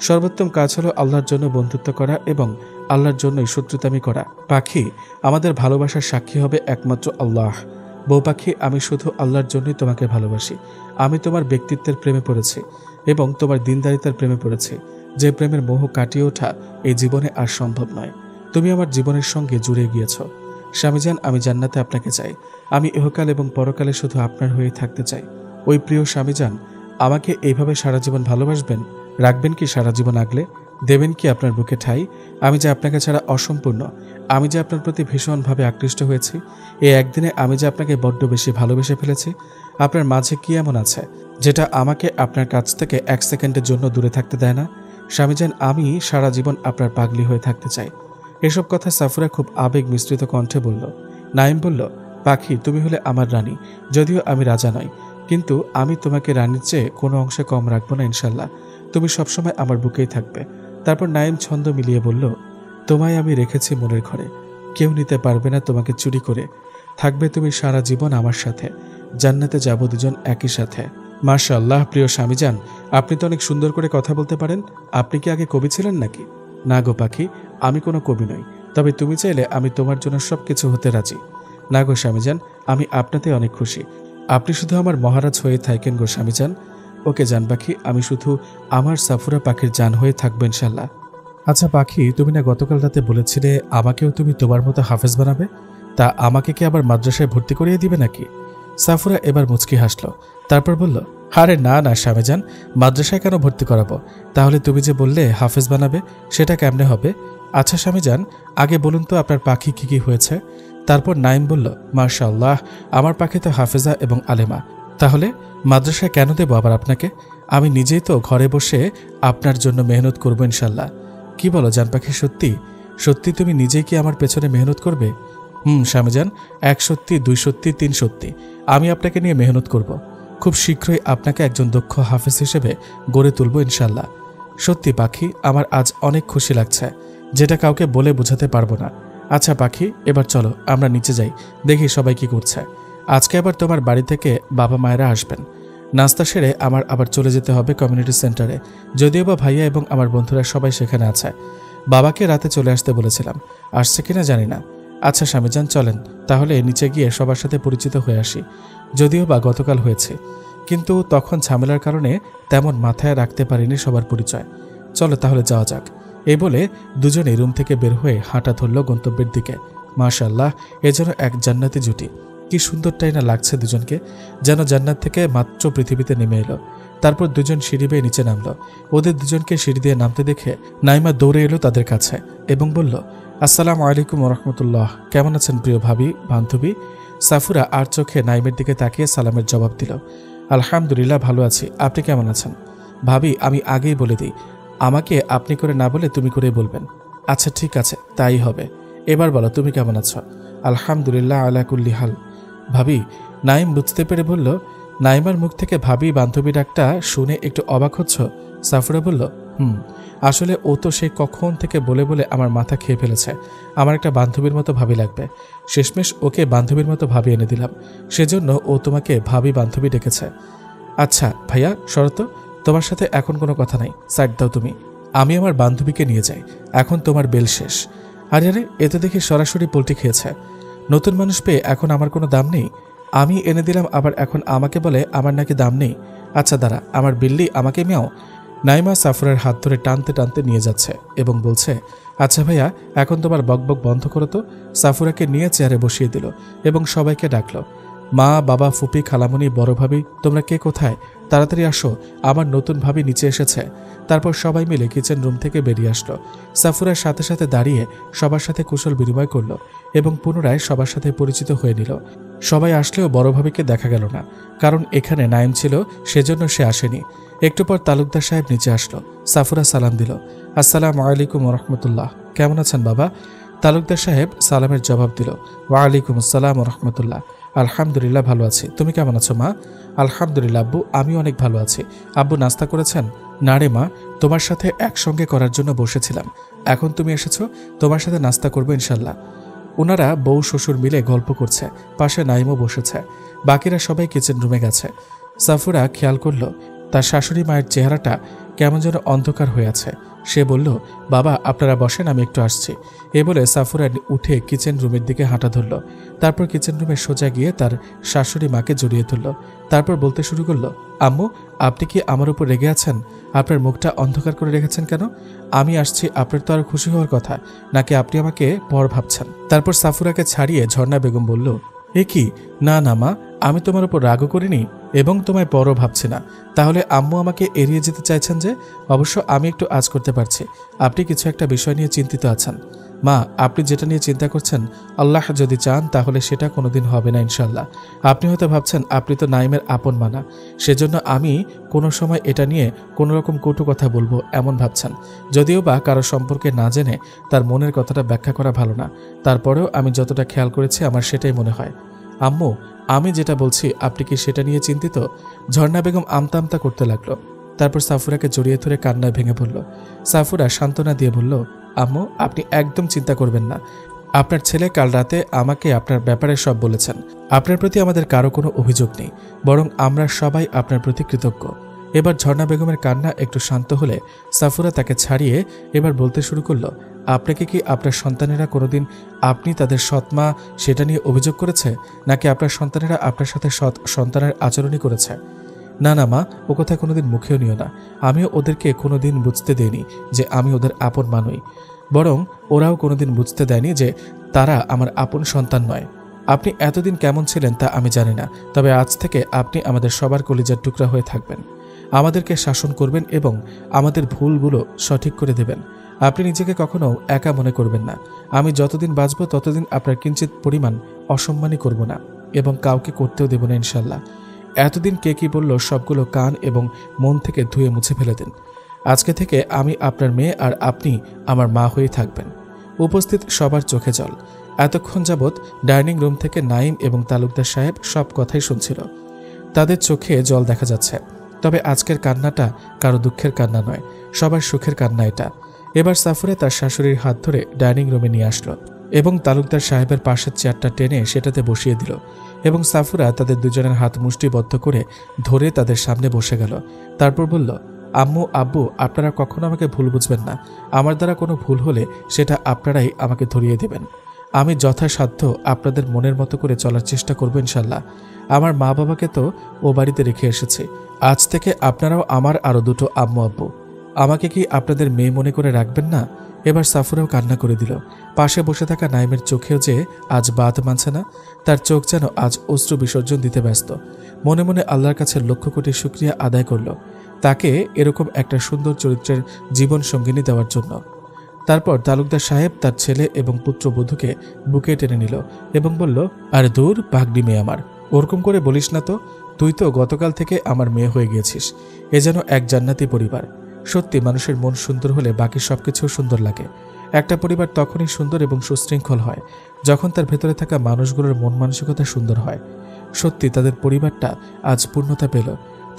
সর্বোত্তম কাজ হলো আল্লাহর জন্য বন্ধুত্ব করা এবং আল্লাহর জন্যই শত্রুতামি করা। পাখি, আমাদের ভালোবাসার সাক্ষী হবে একমাত্র আল্লাহ। বউ পাখি, আমি শুধু আল্লাহর জন্যই তোমাকে ভালোবাসি। আমি তোমার ব্যক্তিত্বের প্রেমে পড়েছি এবং তোমার দিনদারিতার প্রেমে পড়েছি, যে প্রেমের মোহ কাটিয়ে ওঠা এই জীবনে আর সম্ভব নয়। তুমি আমার জীবনের সঙ্গে জুড়ে গিয়েছ। স্বামীজান, আমি জান্নাতে আপনাকে চাই। আমি ইহকাল এবং পরকালে শুধু আপনার হয়ে থাকতে চাই। ওই প্রিয় স্বামীজান, আমাকে এইভাবে সারা জীবন ভালোবাসবেন? রাখবেন কি সারা জীবন আগলে? দেবেন কি আপনার বুকে ঠাই? আমি যে আপনাকে ছাড়া অসম্পূর্ণ, আমি যে আপনার প্রতি ভীষণভাবে আকৃষ্ট হয়েছি। এই একদিনে আমি যে আপনাকে বড্ড বেশি ভালোবেসে ফেলেছি। আপনার মাঝে কি এমন আছে যেটা আমাকে আপনার কাছ থেকে 1 সেকেন্ডের জন্য দূরে থাকতে দেয় না? স্বামীজান, আমি সারা জীবন আপনার পাগলি হয়ে থাকতে চাই। এসব কথা সাফুরা খুব আবেগ মিশ্রিত কণ্ঠে বলল। নাইম বলল, পাখি, তুমি হলে আমার রানী, যদিও আমি রাজা নই, কিন্তু আমি তোমাকে রানীর চেয়ে কোনো অংশে কম রাখবো না ইনশাল্লাহ। তুমি সবসময় আমার বুকেই থাকবে। তারপর নাইম ছন্দ মিলিয়ে বলল, তোমায় আমি রেখেছি মনের ঘরে, কেউ নিতে পারবে না তোমাকে চুরি করে। থাকবে তুমি সারা জীবন আমার সাথে, জান্নাতে যাব দুজন একই সাথে। মাশাআল্লাহ, প্রিয় স্বামীজান, আপনি তো অনেক সুন্দর করে কথা বলতে পারেন। আপনি কি আগে কবি ছিলেন নাকি? না গো পাখি, আমি কোনো কবি নই, তবে তুমি চাইলে আমি তোমার জন্য সবকিছু হতে রাজি। না গো স্বামীজান, আমি আপনাতে অনেক খুশি। আপনি শুধু আমার মহারাজ হয়ে থাকেন গো স্বামীজান। ওকে জান পাখি, আমি শুধু আমার সাফুরা পাখির জান হয়ে থাকবো ইনশাল্লাহ। আচ্ছা পাখি, তুমি না গতকাল রাতে বলেছিলে আমাকেও তুমি তোমার মতো হাফেজ বানাবে, তা আমাকে কি আবার মাদ্রাসায় ভর্তি করিয়ে দিবে নাকি? সাফুরা এবার মুচকি হাসল, তারপর বলল, আরে না না স্বামীজান, মাদ্রাসায় কেন ভর্তি করাবো? তাহলে তুমি যে বললে হাফেজ বানাবে, সেটা কেমনে হবে? আচ্ছা স্বামীজান, আগে বলুন তো আপনার পাখি কি কি হয়েছে? তারপর নাইম বলল, মাশাআল্লাহ, আমার পাখি তো হাফেজা এবং আলেমা। তাহলে মাদ্রাসায় কেন দেবো আবার আপনাকে? আমি নিজেই তো ঘরে বসে আপনার জন্য মেহনত করবো ইনশাল্লাহ। কি বলো জান পাখি, সত্যি সত্যি তুমি নিজেই কি আমার পেছনে মেহনত করবে? স্বামীজান, 1 সত্যি, 2 সত্যি, 3 সত্যি, আমি আপনাকে নিয়ে মেহনত করব। খুব শীঘ্রই আপনাকে একজন দক্ষ হাফেজ হিসেবে গড়ে তুলব ইনশাল্লাহ। সত্যি পাখি, আমার আজ অনেক খুশি লাগছে, যেটা কাউকে বলে বোঝাতে পারবো না। আচ্ছা পাখি, এবার চলো আমরা নিচে যাই, দেখি সবাই কি করছে। আজকে আবার তোমার বাড়ি থেকে বাবা মায়েরা আসবেন। নাস্তা সেরে আমার আবার চলে যেতে হবে কমিউনিটি সেন্টারে, যদিও বা ভাইয়া এবং আমার বন্ধুরা সবাই সেখানে আছে। বাবাকে রাতে চলে আসতে বলেছিলাম, আসছে কিনা জানি না। আচ্ছা স্বামীজান, চলেন তাহলে নিচে গিয়ে সবার সাথে পরিচিত হয়ে আসি। যদিও বা গতকাল হয়েছে, কিন্তু তখন ঝামেলার কারণে তেমন মাথায় রাখতে পারিনি সবার পরিচয়। চলো তাহলে যাওয়া যাক। এই বলে দুজনেই রুম থেকে বের হয়ে হাঁটা ধরল গন্তব্যের দিকে। মাশাআল্লাহ, এ যেন এক জান্নাতি জুটি। কি সুন্দরটাই না লাগছে দুজনকে, যেন জান্নাত থেকে মাত্র পৃথিবীতে নেমে এলো। তারপর দুজন সিঁড়ি বেয়ে নিচে নামলো। ওদের দুজনকে সিঁড়ি দিয়ে নামতে দেখে নাইমা দৌড়ে এলো তাদের কাছে এবং বলল, আসসালামু আলাইকুম ওরহমতুল্লাহ, কেমন আছেন প্রিয় ভাবি, বান্ধবী? সাফুরা আর চোখে নাইমের দিকে তাকিয়ে সালামের জবাব দিল, আলহামদুলিল্লাহ ভালো আছি, আপনি কেমন আছেন? ভাবি, আমি আগেই বলে দিই, আমাকে আপনি করে না বলে তুমি করে বলবেন। আচ্ছা ঠিক আছে, তাই হবে। এবার বলো তুমি কেমন আছো? আলহামদুলিল্লাহ আলা কুল্লি হাল। ভাবি, নাইম বুঝতে পেরে বলল। নাইমার মুখ থেকে ভাবি বান্ধবী ডাকটা শুনে একটু অবাক হচ্ছ? সাফুরা বলল, আসলে ও তো সেই কখন থেকে বলে বলে আমার মাথা খেয়ে ফেলেছে, আমার একটা বান্ধবীর মতো ভাবি লাগবে। শেষমেশ ওকে বান্ধবীর মতো ভাবি এনে দিলাম, সেজন্য ও তোমাকে ভাবি বান্ধবী ডেকেছে। আচ্ছা ভাইয়া, শরত, তোমার সাথে এখন কোনো কথা নাই, সাইড দাও তুমি, আমি আমার বান্ধবীকে নিয়ে যাই, এখন তোমার বেল শেষ। আরে আরে, এতে দেখি সরাসরি পোল্টি খেয়েছে। নতুন মানুষ পেয়ে এখন আমার কোনো দাম নেই? আমি এনে দিলাম, আবার এখন আমাকে বলে আমার নাকি দাম নেই। আচ্ছা দাঁড়া, আমার বিল্লি আমাকে মিয়াও। নাইমা সাফুরের হাত ধরে টানতে টানতে নিয়ে যাচ্ছে এবং বলছে, আচ্ছা ভাইয়া, এখন তোমার বকবক বন্ধ করো তো। সাফুরাকে নিয়ে চেয়ারে বসিয়ে দিল এবং সবাইকে ডাকলো, মা, বাবা, ফুপি, খালামণি, বড় ভাবি, তোমরা কে কোথায়? তাড়াতাড়ি আসো, আমার নতুন ভাবি নিচে এসেছে। তারপর সবাই মিলে কিচেন রুম থেকে বেরিয়ে আসলো। সাফুরার সাথে সাথে দাঁড়িয়ে সবার সাথে কুশল বিনিময় করলো এবং পুনরায় সবার সাথে পরিচিত হয়ে নিল। সবাই আসলেও বড় ভাবিকে দেখা গেল না, কারণ এখানে নাইম ছিল, সেজন্য সে আসেনি। একটু পর তালুকদার সাহেব নিচে আসলো। সাফুরা সালাম দিল, আসসালামু আলাইকুম ওরহমতুল্লাহ, কেমন আছেন বাবা? তালুকদার সাহেব সালামের জবাব দিল, ওয়ালাইকুম আসসালাম ওরহমতুল্লাহ, আলহামদুলিল্লাহ ভালো আছি, তুমি কেমন আছো মা? আলহামদুলিল্লাহ আব্বু, আমি অনেক ভালো আছি। আব্বু নাস্তা করেছেন? না রে মা, তোমার সাথে একসঙ্গে করার জন্য বসেছিলাম, এখন তুমি এসেছো, তোমার সাথে নাস্তা করবো ইনশাল্লাহ। ওনারা বউ শ্বশুর মিলে গল্প করছে, পাশে নাইমও বসেছে, বাকিরা সবাই কিচেন রুমে গেছে। সাফুরা খেয়াল করল তার শাশুড়ি মায়ের চেহারাটা কেমন যেন অন্ধকার হয়ে আছে। সে বলল, বাবা আপনারা বসেন, আমি একটু আসছি। এ বলে সাফুরা উঠে কিচেন রুমের দিকে হাঁটা ধরল। তারপর কিচেন রুমে সোজা গিয়ে তার শাশুড়ি মাকে জড়িয়ে ধরল। তারপর বলতে শুরু করলো, আম্মু, আপনি কি আমার উপর রেগে আছেন? আপনার মুখটা অন্ধকার করে রেখেছেন কেন? আমি আসছি, আপনার তো আর খুশি হওয়ার কথা, নাকি আপনি আমাকে পর ভাবছেন? তারপর সাফুরাকে ছাড়িয়ে ঝর্ণা বেগম বলল, এ কি, না না মা, আমি তোমার উপর রাগও করিনি এবং তোমায় পরও ভাবছি না। তাহলে আম্মু আমাকে এড়িয়ে যেতে চাইছেন যে? অবশ্য আমি একটু আজ করতে পারছি, আপনি কিছু একটা বিষয় নিয়ে চিন্তিত আছেন। মা, আপনি যেটা নিয়ে চিন্তা করছেন, আল্লাহ যদি চান তাহলে সেটা কোনোদিন হবে না ইনশাল্লাহ। আপনি হয়তো ভাবছেন আপনি তো নাইমের আপন মানা, সেজন্য আমি কোনো সময় এটা নিয়ে কোনো রকম কটু কথা বলবো এমন ভাবছেন। যদিও বা কারো সম্পর্কে না জেনে তার মনের কথাটা ব্যাখ্যা করা ভালো না, তারপরেও আমি যতটা খেয়াল করেছি আমার সেটাই মনে হয়। আম্মু, আমি যেটা বলছি আপনি কি সেটা নিয়ে চিন্তিত? ঝর্ণা বেগম আমতা আমতা করতে লাগলো। তারপর সাফুরাকে জড়িয়ে ধরে কান্নায় ভেঙে পড়ল। সাফুরা সান্ত্বনা দিয়ে বলল, আম্মু, আপনি একদম চিন্তা করবেন না, আপনার ছেলে কাল রাতে আমাকে আপনার ব্যাপারে সব বলেছেন। আপনার প্রতি আমাদের কারো কোনো অভিযোগ নেই, বরং আমরা সবাই আপনার প্রতি কৃতজ্ঞ। এবার ঝর্ণা বেগমের কান্না একটু শান্ত হলে সাফুরা তাকে ছাড়িয়ে এবার বলতে শুরু করল, আপনাকে কি আপনার সন্তানেরা কোনোদিন আপনি তাদের সৎমা সেটা নিয়ে অভিযোগ করেছে, নাকি আপনার সন্তানেরা আপনার সাথে সৎ সন্তানের আচরণই করেছে? না না মা, ও কথা কোনোদিন মুখেও নিও না। আমিও ওদেরকে কোনোদিন বুঝতে দেইনি যে আমি ওদের আপন মা নই, বরং ওরাও কোনোদিন বুঝতে দেয়নি যে তারা আমার আপন সন্তান নয়। আপনি এতদিন কেমন ছিলেন তা আমি জানি না, তবে আজ থেকে আপনি আমাদের সবার কলিজার টুকরা হয়ে থাকবেন, আমাদেরকে শাসন করবেন এবং আমাদের ভুলগুলো সঠিক করে দেবেন। আপনি নিজেকে কখনো একা মনে করবেন না। আমি যতদিন বাঁচব ততদিন আপনার কিঞ্চিত পরিমাণ অসম্মানই করব না এবং কাউকে করতেও দেব না ইনশাল্লাহ। এতদিন কে কি বলল সবগুলো কান এবং মন থেকে ধুয়ে মুছে ফেলে দিন। আজকে থেকে আমি আপনার মেয়ে আর আপনি আমার মা হয়ে থাকবেন। উপস্থিত সবার চোখে জল। এতক্ষণ যাবৎ ডাইনিং রুম থেকে নাইম এবং তালুকদার সাহেব সব কথাই শুনছিল। তাদের চোখে জল দেখা যাচ্ছে, তবে আজকের কান্নাটা কারো দুঃখের কান্না নয়, সবার সুখের কান্না এটা। এবার সাফুরা তার শাশুড়ির হাত ধরে ডাইনিং রুমে নিয়ে আসলো এবং তালুকদার সাহেবের পাশের চেয়ারটা টেনে সেটাতে বসিয়ে দিল এবং সাফুরা তাদের দুজনের হাত মুষ্টিবদ্ধ করে ধরে তাদের সামনে বসে গেল। তারপর বলল, আম্মু আব্বু, আপনারা কখনো আমাকে ভুল বুঝবেন না। আমার দ্বারা কোনো ভুল হলে সেটা আপনারাই আমাকে ধরিয়ে দেবেন। আমি যথাসাধ্য আপনাদের মনের মতো করে চলার চেষ্টা করব ইনশাল্লাহ। আমার মা বাবাকে তো ও বাড়িতে রেখে এসেছি, আজ থেকে আপনারাও আমার আরও দুটো আম্মু আব্বু। আমাকে কি আপনাদের মেয়ে মনে করে রাখবেন না? এবার সাফুরাও কান্না করে দিল। পাশে বসে থাকা নাইমের চোখেও যে আজ বাদ মানছে না, তার চোখ যেন আজ অশ্রু বিসর্জন দিতে ব্যস্ত। মনে মনে আল্লাহর কাছে লক্ষ কোটি শুকরিয়া আদায় করল তাকে এরকম একটা সুন্দর চরিত্রের জীবন সঙ্গিনী দেওয়ার জন্য। তারপর তালুকদার সাহেব তার ছেলে এবং পুত্রবধূকে বুকে টেনে নিল এবং বলল, আরে দূর ভাগ্নি মেয়ে আমার, ওরকম করে বলিস না তো। তুই তো গতকাল থেকে আমার মেয়ে হয়ে গিয়েছিস। এ যেন এক জান্নাতি পরিবার। সত্যি মানুষের মন সুন্দর হলে বাকি সবকিছু সুন্দর লাগে। একটা পরিবার তখনই সুন্দর এবং সুশৃঙ্খল হয় যখন তার ভেতরে থাকা মানুষগুলোর মন মানসিকতা সুন্দর হয়। সত্যি তাদের পরিবারটা আজ পূর্ণতা পেল।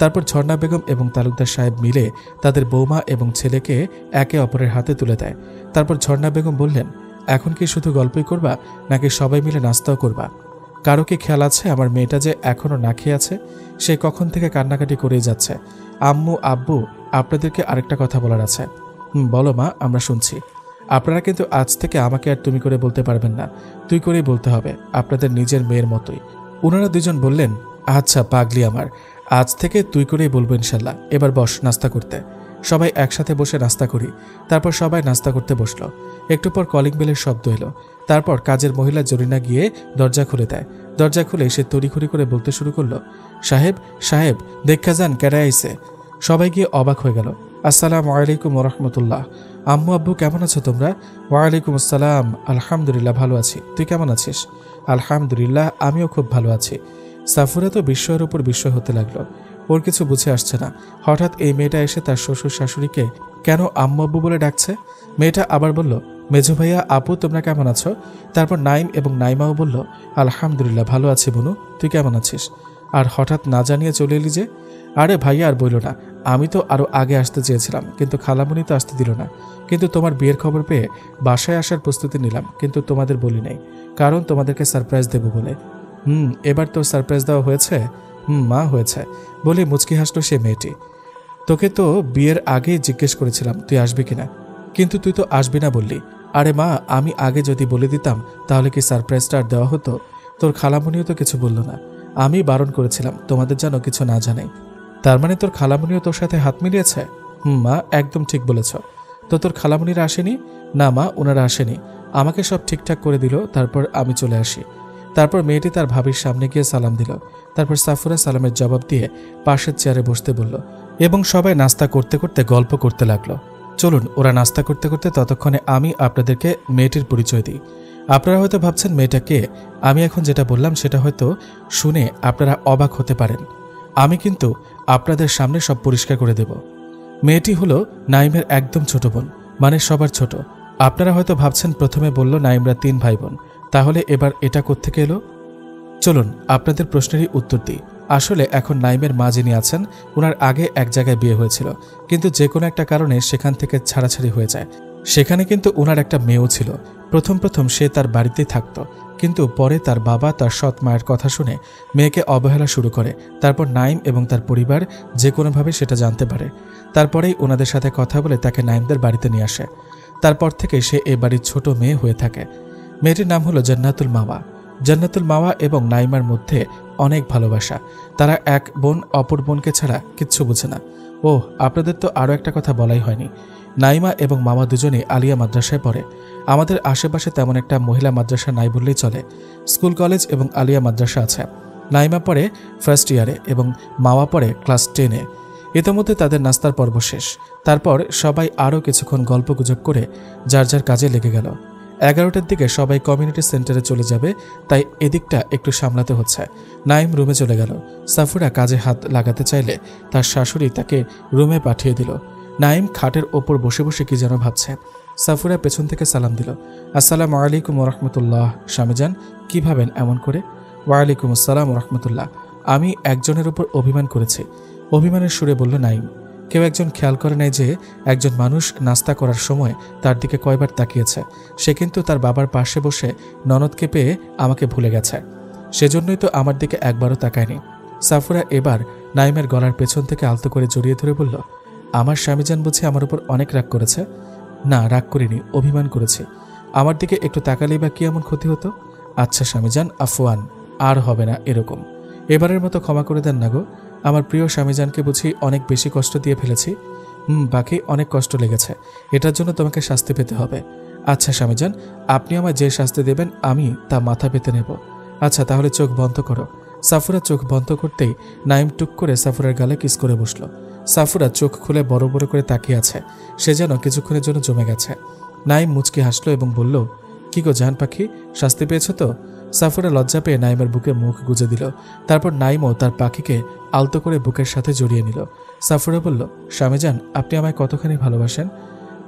তারপর ঝর্ণা বেগম এবং তালুকদার সাহেব মিলে তাদের বৌমা এবং ছেলেকে একে অপরের হাতে তুলে দেয়। তারপর ঝর্ণা বেগম বললেন, এখন কি শুধু গল্পই করবা নাকি সবাই মিলে নাস্তাও করবা? কারো কি খেয়াল আছে আমার মেয়েটা যে এখনো না খেয়ে আছে? সে কখন থেকে কান্নাকাটি করেই যাচ্ছে। আম্মু আব্বু, আপনাদেরকে আরেকটা কথা বলার আছে। বলো মা, আমরা শুনছি। আপনারা কিন্তু আজ থেকে আমাকে আর তুমি করে বলতে পারবেন না, তুই করেই বলতে হবে, আপনাদের নিজের মেয়ের মতোই। ওনারা দুজন বললেন, আচ্ছা পাগলি আমার, আজ থেকে তুই করেই বলবো ইনশাল্লাহ। এবার বস নাস্তা করতে। সবাই একসাথে বসে নাস্তা করি। তারপর সবাই নাস্তা করতে বসলো। একটু পর কলিং বেলের শব্দ এলো। তারপর কাজের মহিলা জরিনা গিয়ে দরজা খুলে দেয়। দরজা খুলে সে তড়িঘড়ি করে বলতে শুরু করলো, সাহেব সাহেব, দেখা যান কেডা আইছে। সবাই গিয়ে অবাক হয়ে গেল। আসসালামু আলাইকুম ওরহমতুল্লাহ। আম্মু আব্বু কেমন আছো তোমরা? ওয়ালাইকুম আসসালাম, আলহামদুলিল্লাহ ভালো আছি। তুই কেমন আছিস? আলহামদুলিল্লাহ, আমিও খুব ভালো আছি। সাফুরা তো বিস্ময়ের উপর বিস্ময় হতে লাগলো। ওর কিছু বুঝে আসছে না। হঠাৎ এই মেয়েটা এসে তার শ্বশুর শাশুড়িকে কেন আম্মু আব্বু বলে ডাকছে। মেয়েটা আবার বলল, মেজু ভাইয়া আপু তোমরা কেমন আছো? তারপর নাইম এবং নাইমাও বলল, আলহামদুলিল্লাহ ভালো আছি বোনু, তুই কেমন আছিস? আর হঠাৎ না জানিয়ে চলে এলি যে? আরে ভাইয়া আর বইল না, আমি তো আরো আগে আসতে চেয়েছিলাম, কিন্তু খালামুনি তো আসতে দিল না। কিন্তু তোমার বিয়ের খবর পেয়ে বাসায় আসার প্রস্তুতি নিলাম, কিন্তু তোমাদের বলি নাই, কারণ তোমাদেরকে সারপ্রাইজ দেব বলে। এবার তো সারপ্রাইজ দেওয়া হয়েছে? মা হয়েছে বলে মুচকি হাসলো সে মেয়েটি। তোকে তো বিয়ের আগেই জিজ্ঞেস করেছিলাম তুই আসবি কিনা, কিন্তু তুই তো আসবি না বললি। আরে মা, আমি আগে যদি বলে দিতাম তাহলে কি সারপ্রাইজটা আর দেওয়া হতো? তোর খালামুনিও তো কিছু বলল না। আমি বারণ করেছিলাম তোমাদের যেন কিছু না জানাই। তার মানে তোর খালামুনিও তোর সাথে হাত মিলিয়েছে? মা একদম ঠিক বলেছ। তো তোর খালামুনিরা আসেনি? না মা, ওনারা আসেনি। আমাকে সব ঠিকঠাক করে দিল, তারপর আমি চলে আসি। তারপর মেয়েটি তার ভাবির সামনে গিয়ে সালাম দিল। তারপর সাফুরা সালামের জবাব দিয়ে পাশের চেয়ারে বসতে বলল এবং সবাই নাস্তা করতে করতে গল্প করতে লাগলো। চলুন, ওরা নাস্তা করতে করতে ততক্ষণে আমি আপনাদেরকে মেয়েটির পরিচয় দিই। আপনারা হয়তো ভাবছেন মেয়েটা কে। আমি এখন যেটা বললাম সেটা হয়তো শুনে আপনারা অবাক হতে পারেন। আমি কিন্তু আপনাদের সামনে সব পরিষ্কার করে দেব। মেয়েটি হলো নাইমের একদম ছোট বোন, মানে সবার ছোট। আপনারা হয়তো ভাবছেন প্রথমে বলল নাইমরা 3 ভাই বোন, তাহলে এবার এটা কোত্থেকে এলো? চলুন আপনাদের প্রশ্নেরই উত্তর দিই। আসলে এখন নাইমের মা যিনি আছেন ওনার আগে এক জায়গায় বিয়ে হয়েছিল, কিন্তু যে কোনো একটা কারণে সেখান থেকে ছাড়াছাড়ি হয়ে যায়। সেখানে কিন্তু ওনার একটা মেয়েও ছিল। প্রথম প্রথম সে তার বাড়িতেই থাকত, কিন্তু পরে তার বাবা তার সৎ মায়ের কথা শুনে মেয়েকে অবহেলা শুরু করে। তারপর নাইম এবং তার পরিবার যে কোনোভাবে সেটা জানতে পারে। তারপরেই ওনাদের সাথে কথা বলে তাকে নাইমদের বাড়িতে নিয়ে আসে। তারপর থেকে সে এ বাড়ির ছোট মেয়ে হয়ে থাকে। মেয়েটির নাম হলো জান্নাতুল মাওয়া। জান্নাতুল মাওয়া এবং নাইমার মধ্যে অনেক ভালোবাসা। তারা এক বোন অপর বোনকে ছাড়া কিচ্ছু বুঝে না। ওহ, আপনাদের তো আরও একটা কথা বলাই হয়নি। নাইমা এবং মামা দুজনেই আলিয়া মাদ্রাসায় পড়ে। আমাদের আশেপাশে তেমন একটা মহিলা মাদ্রাসা নাই বললেই চলে। স্কুল কলেজ এবং আলিয়া মাদ্রাসা আছে। নাইমা পড়ে ফার্স্ট ইয়ারে এবং মাওয়া পড়ে ক্লাস 10-এ। ইতিমধ্যে তাদের নাস্তার পর্ব শেষ। তারপর সবাই আরও কিছুক্ষণ গল্পগুজব করে যার যার কাজে লেগে গেল। 11টার দিকে সবাই কমিউনিটি সেন্টারে চলে যাবে, তাই এদিকটা একটু সামলাতে হচ্ছে। নাইম রুমে চলে গেল। সাফুরা কাজে হাত লাগাতে চাইলে তার শাশুড়ি তাকে রুমে পাঠিয়ে দিল। নাইম খাটের ওপর বসে বসে কি যেন ভাবছে। সাফুরা পেছন থেকে সালাম দিল। আসসালামু আলাইকুম ওরহমতুল্লাহ। স্বামীজান, কি ভাবেন এমন করে? ওয়ালাইকুম আসসালাম ওরহমতুল্লাহ। আমি একজনের উপর অভিমান করেছি। অভিমানের সুরে বলল নাইম। কেউ একজন খেয়াল করে নাই যে একজন মানুষ নাস্তা করার সময় তার দিকে কয়বার তাকিয়েছে। সে কিন্তু তার বাবার পাশে বসে ননদকে পেয়ে আমাকে ভুলে গেছে। সেজন্যই তো আমার দিকে একবারও তাকায়নি। সাফুরা এবার নাইমের গলার পেছন থেকে আলতো করে জড়িয়ে ধরে বলল, আমার স্বামীজান বুঝি আমার উপর অনেক রাগ করেছে? না, রাগ করিনি, অভিমান করেছি। আমার দিকে একটু তাকালেই বা কি এমন ক্ষতি হতো? আচ্ছা স্বামীজান, আফওয়ান, আর হবে না এরকম। এবারের মতো ক্ষমা করে দেন না গো। আমার প্রিয় স্বামীজানকে বুঝি অনেক বেশি কষ্ট দিয়ে ফেলেছি। বাকি অনেক কষ্ট লেগেছে, এটার জন্য তোমাকে শাস্তি পেতে হবে। আচ্ছা স্বামীজান, আপনি আমায় যে শাস্তি দেবেন আমি তা মাথা পেতে নেব। আচ্ছা তাহলে চোখ বন্ধ করো। সাফুরা চোখ বন্ধ করতেই নাইম টুক করে সাফুরার গালে কিস করে বসল। সাফুরা চোখ খুলে বড় বড় করে তাকিয়ে আছে। সে যেন কিছুক্ষণের জন্য জমে গেছে। নাইম মুচকি হাসল এবং বলল, কি গো জান পাখি, শাস্তি পেয়েছ তো? সাফুরা লজ্জা পেয়ে নাইমের বুকে মুখ গুজে দিল। তারপর নাইমও তার পাখিকে আলতো করে বুকের সাথে জড়িয়ে নিল। সাফুরা বলল, স্বামীজান, আপনি আমায় কতখানি ভালোবাসেন?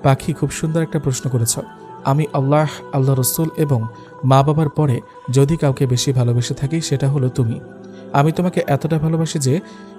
পাখি, খুব সুন্দর একটা প্রশ্ন করেছ। আমি আল্লাহ, আল্লাহ রসুল এবং মা বাবার পরে যদি কাউকে বেশি ভালোবেসে থাকি সেটা হলো তুমি। আমি তোমাকে এতটা ভালোবাসি যে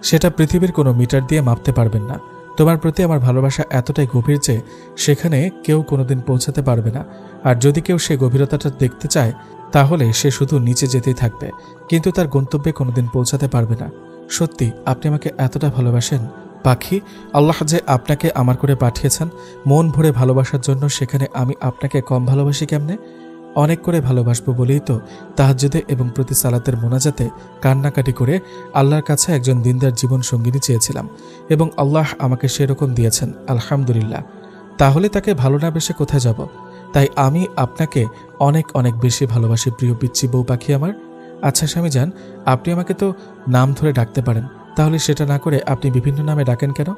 সেটা পৃথিবীর কোনো মিটার দিয়ে মাপতে পারবেন না। তোমার প্রতি আমার ভালোবাসা এতটাই গভীর যে সেখানে কেউ কোনোদিন পৌঁছাতে পারবে না। আর যদি কেউ সে গভীরতাটা দেখতে চায় তাহলে সে শুধু নিচে যেতেই থাকবে, কিন্তু তার গন্তব্যে কোনোদিন পৌঁছাতে পারবে না। সত্যি আপনি আমাকে এতটা ভালোবাসেন পাখি। আল্লাহ যে আপনাকে আমার করে পাঠিয়েছেন মন ভরে ভালোবাসার জন্য, সেখানে আমি আপনাকে কম ভালোবাসি কেমনে? অনেক করে ভালোবাসবো বলেই তো তাহাজ্জুদে এবং প্রতি সালাতের মোনাজাতে কান্নাকাটি করে আল্লাহর কাছে একজন দিনদার জীবন সঙ্গিনী চেয়েছিলাম, এবং আল্লাহ আমাকে সেরকম দিয়েছেন, আলহামদুলিল্লাহ। তাহলে তাকে ভালো না বেশে কোথায় যাব? তাই আমি আপনাকে অনেক অনেক বেশি ভালোবাসি প্রিয় পিচ্চি বউ পাখি আমার। আচ্ছা স্বামীজান, আপনি আমাকে তো নাম ধরে ডাকতে পারেন, তাহলে সেটা না করে আপনি বিভিন্ন নামে ডাকেন কেন?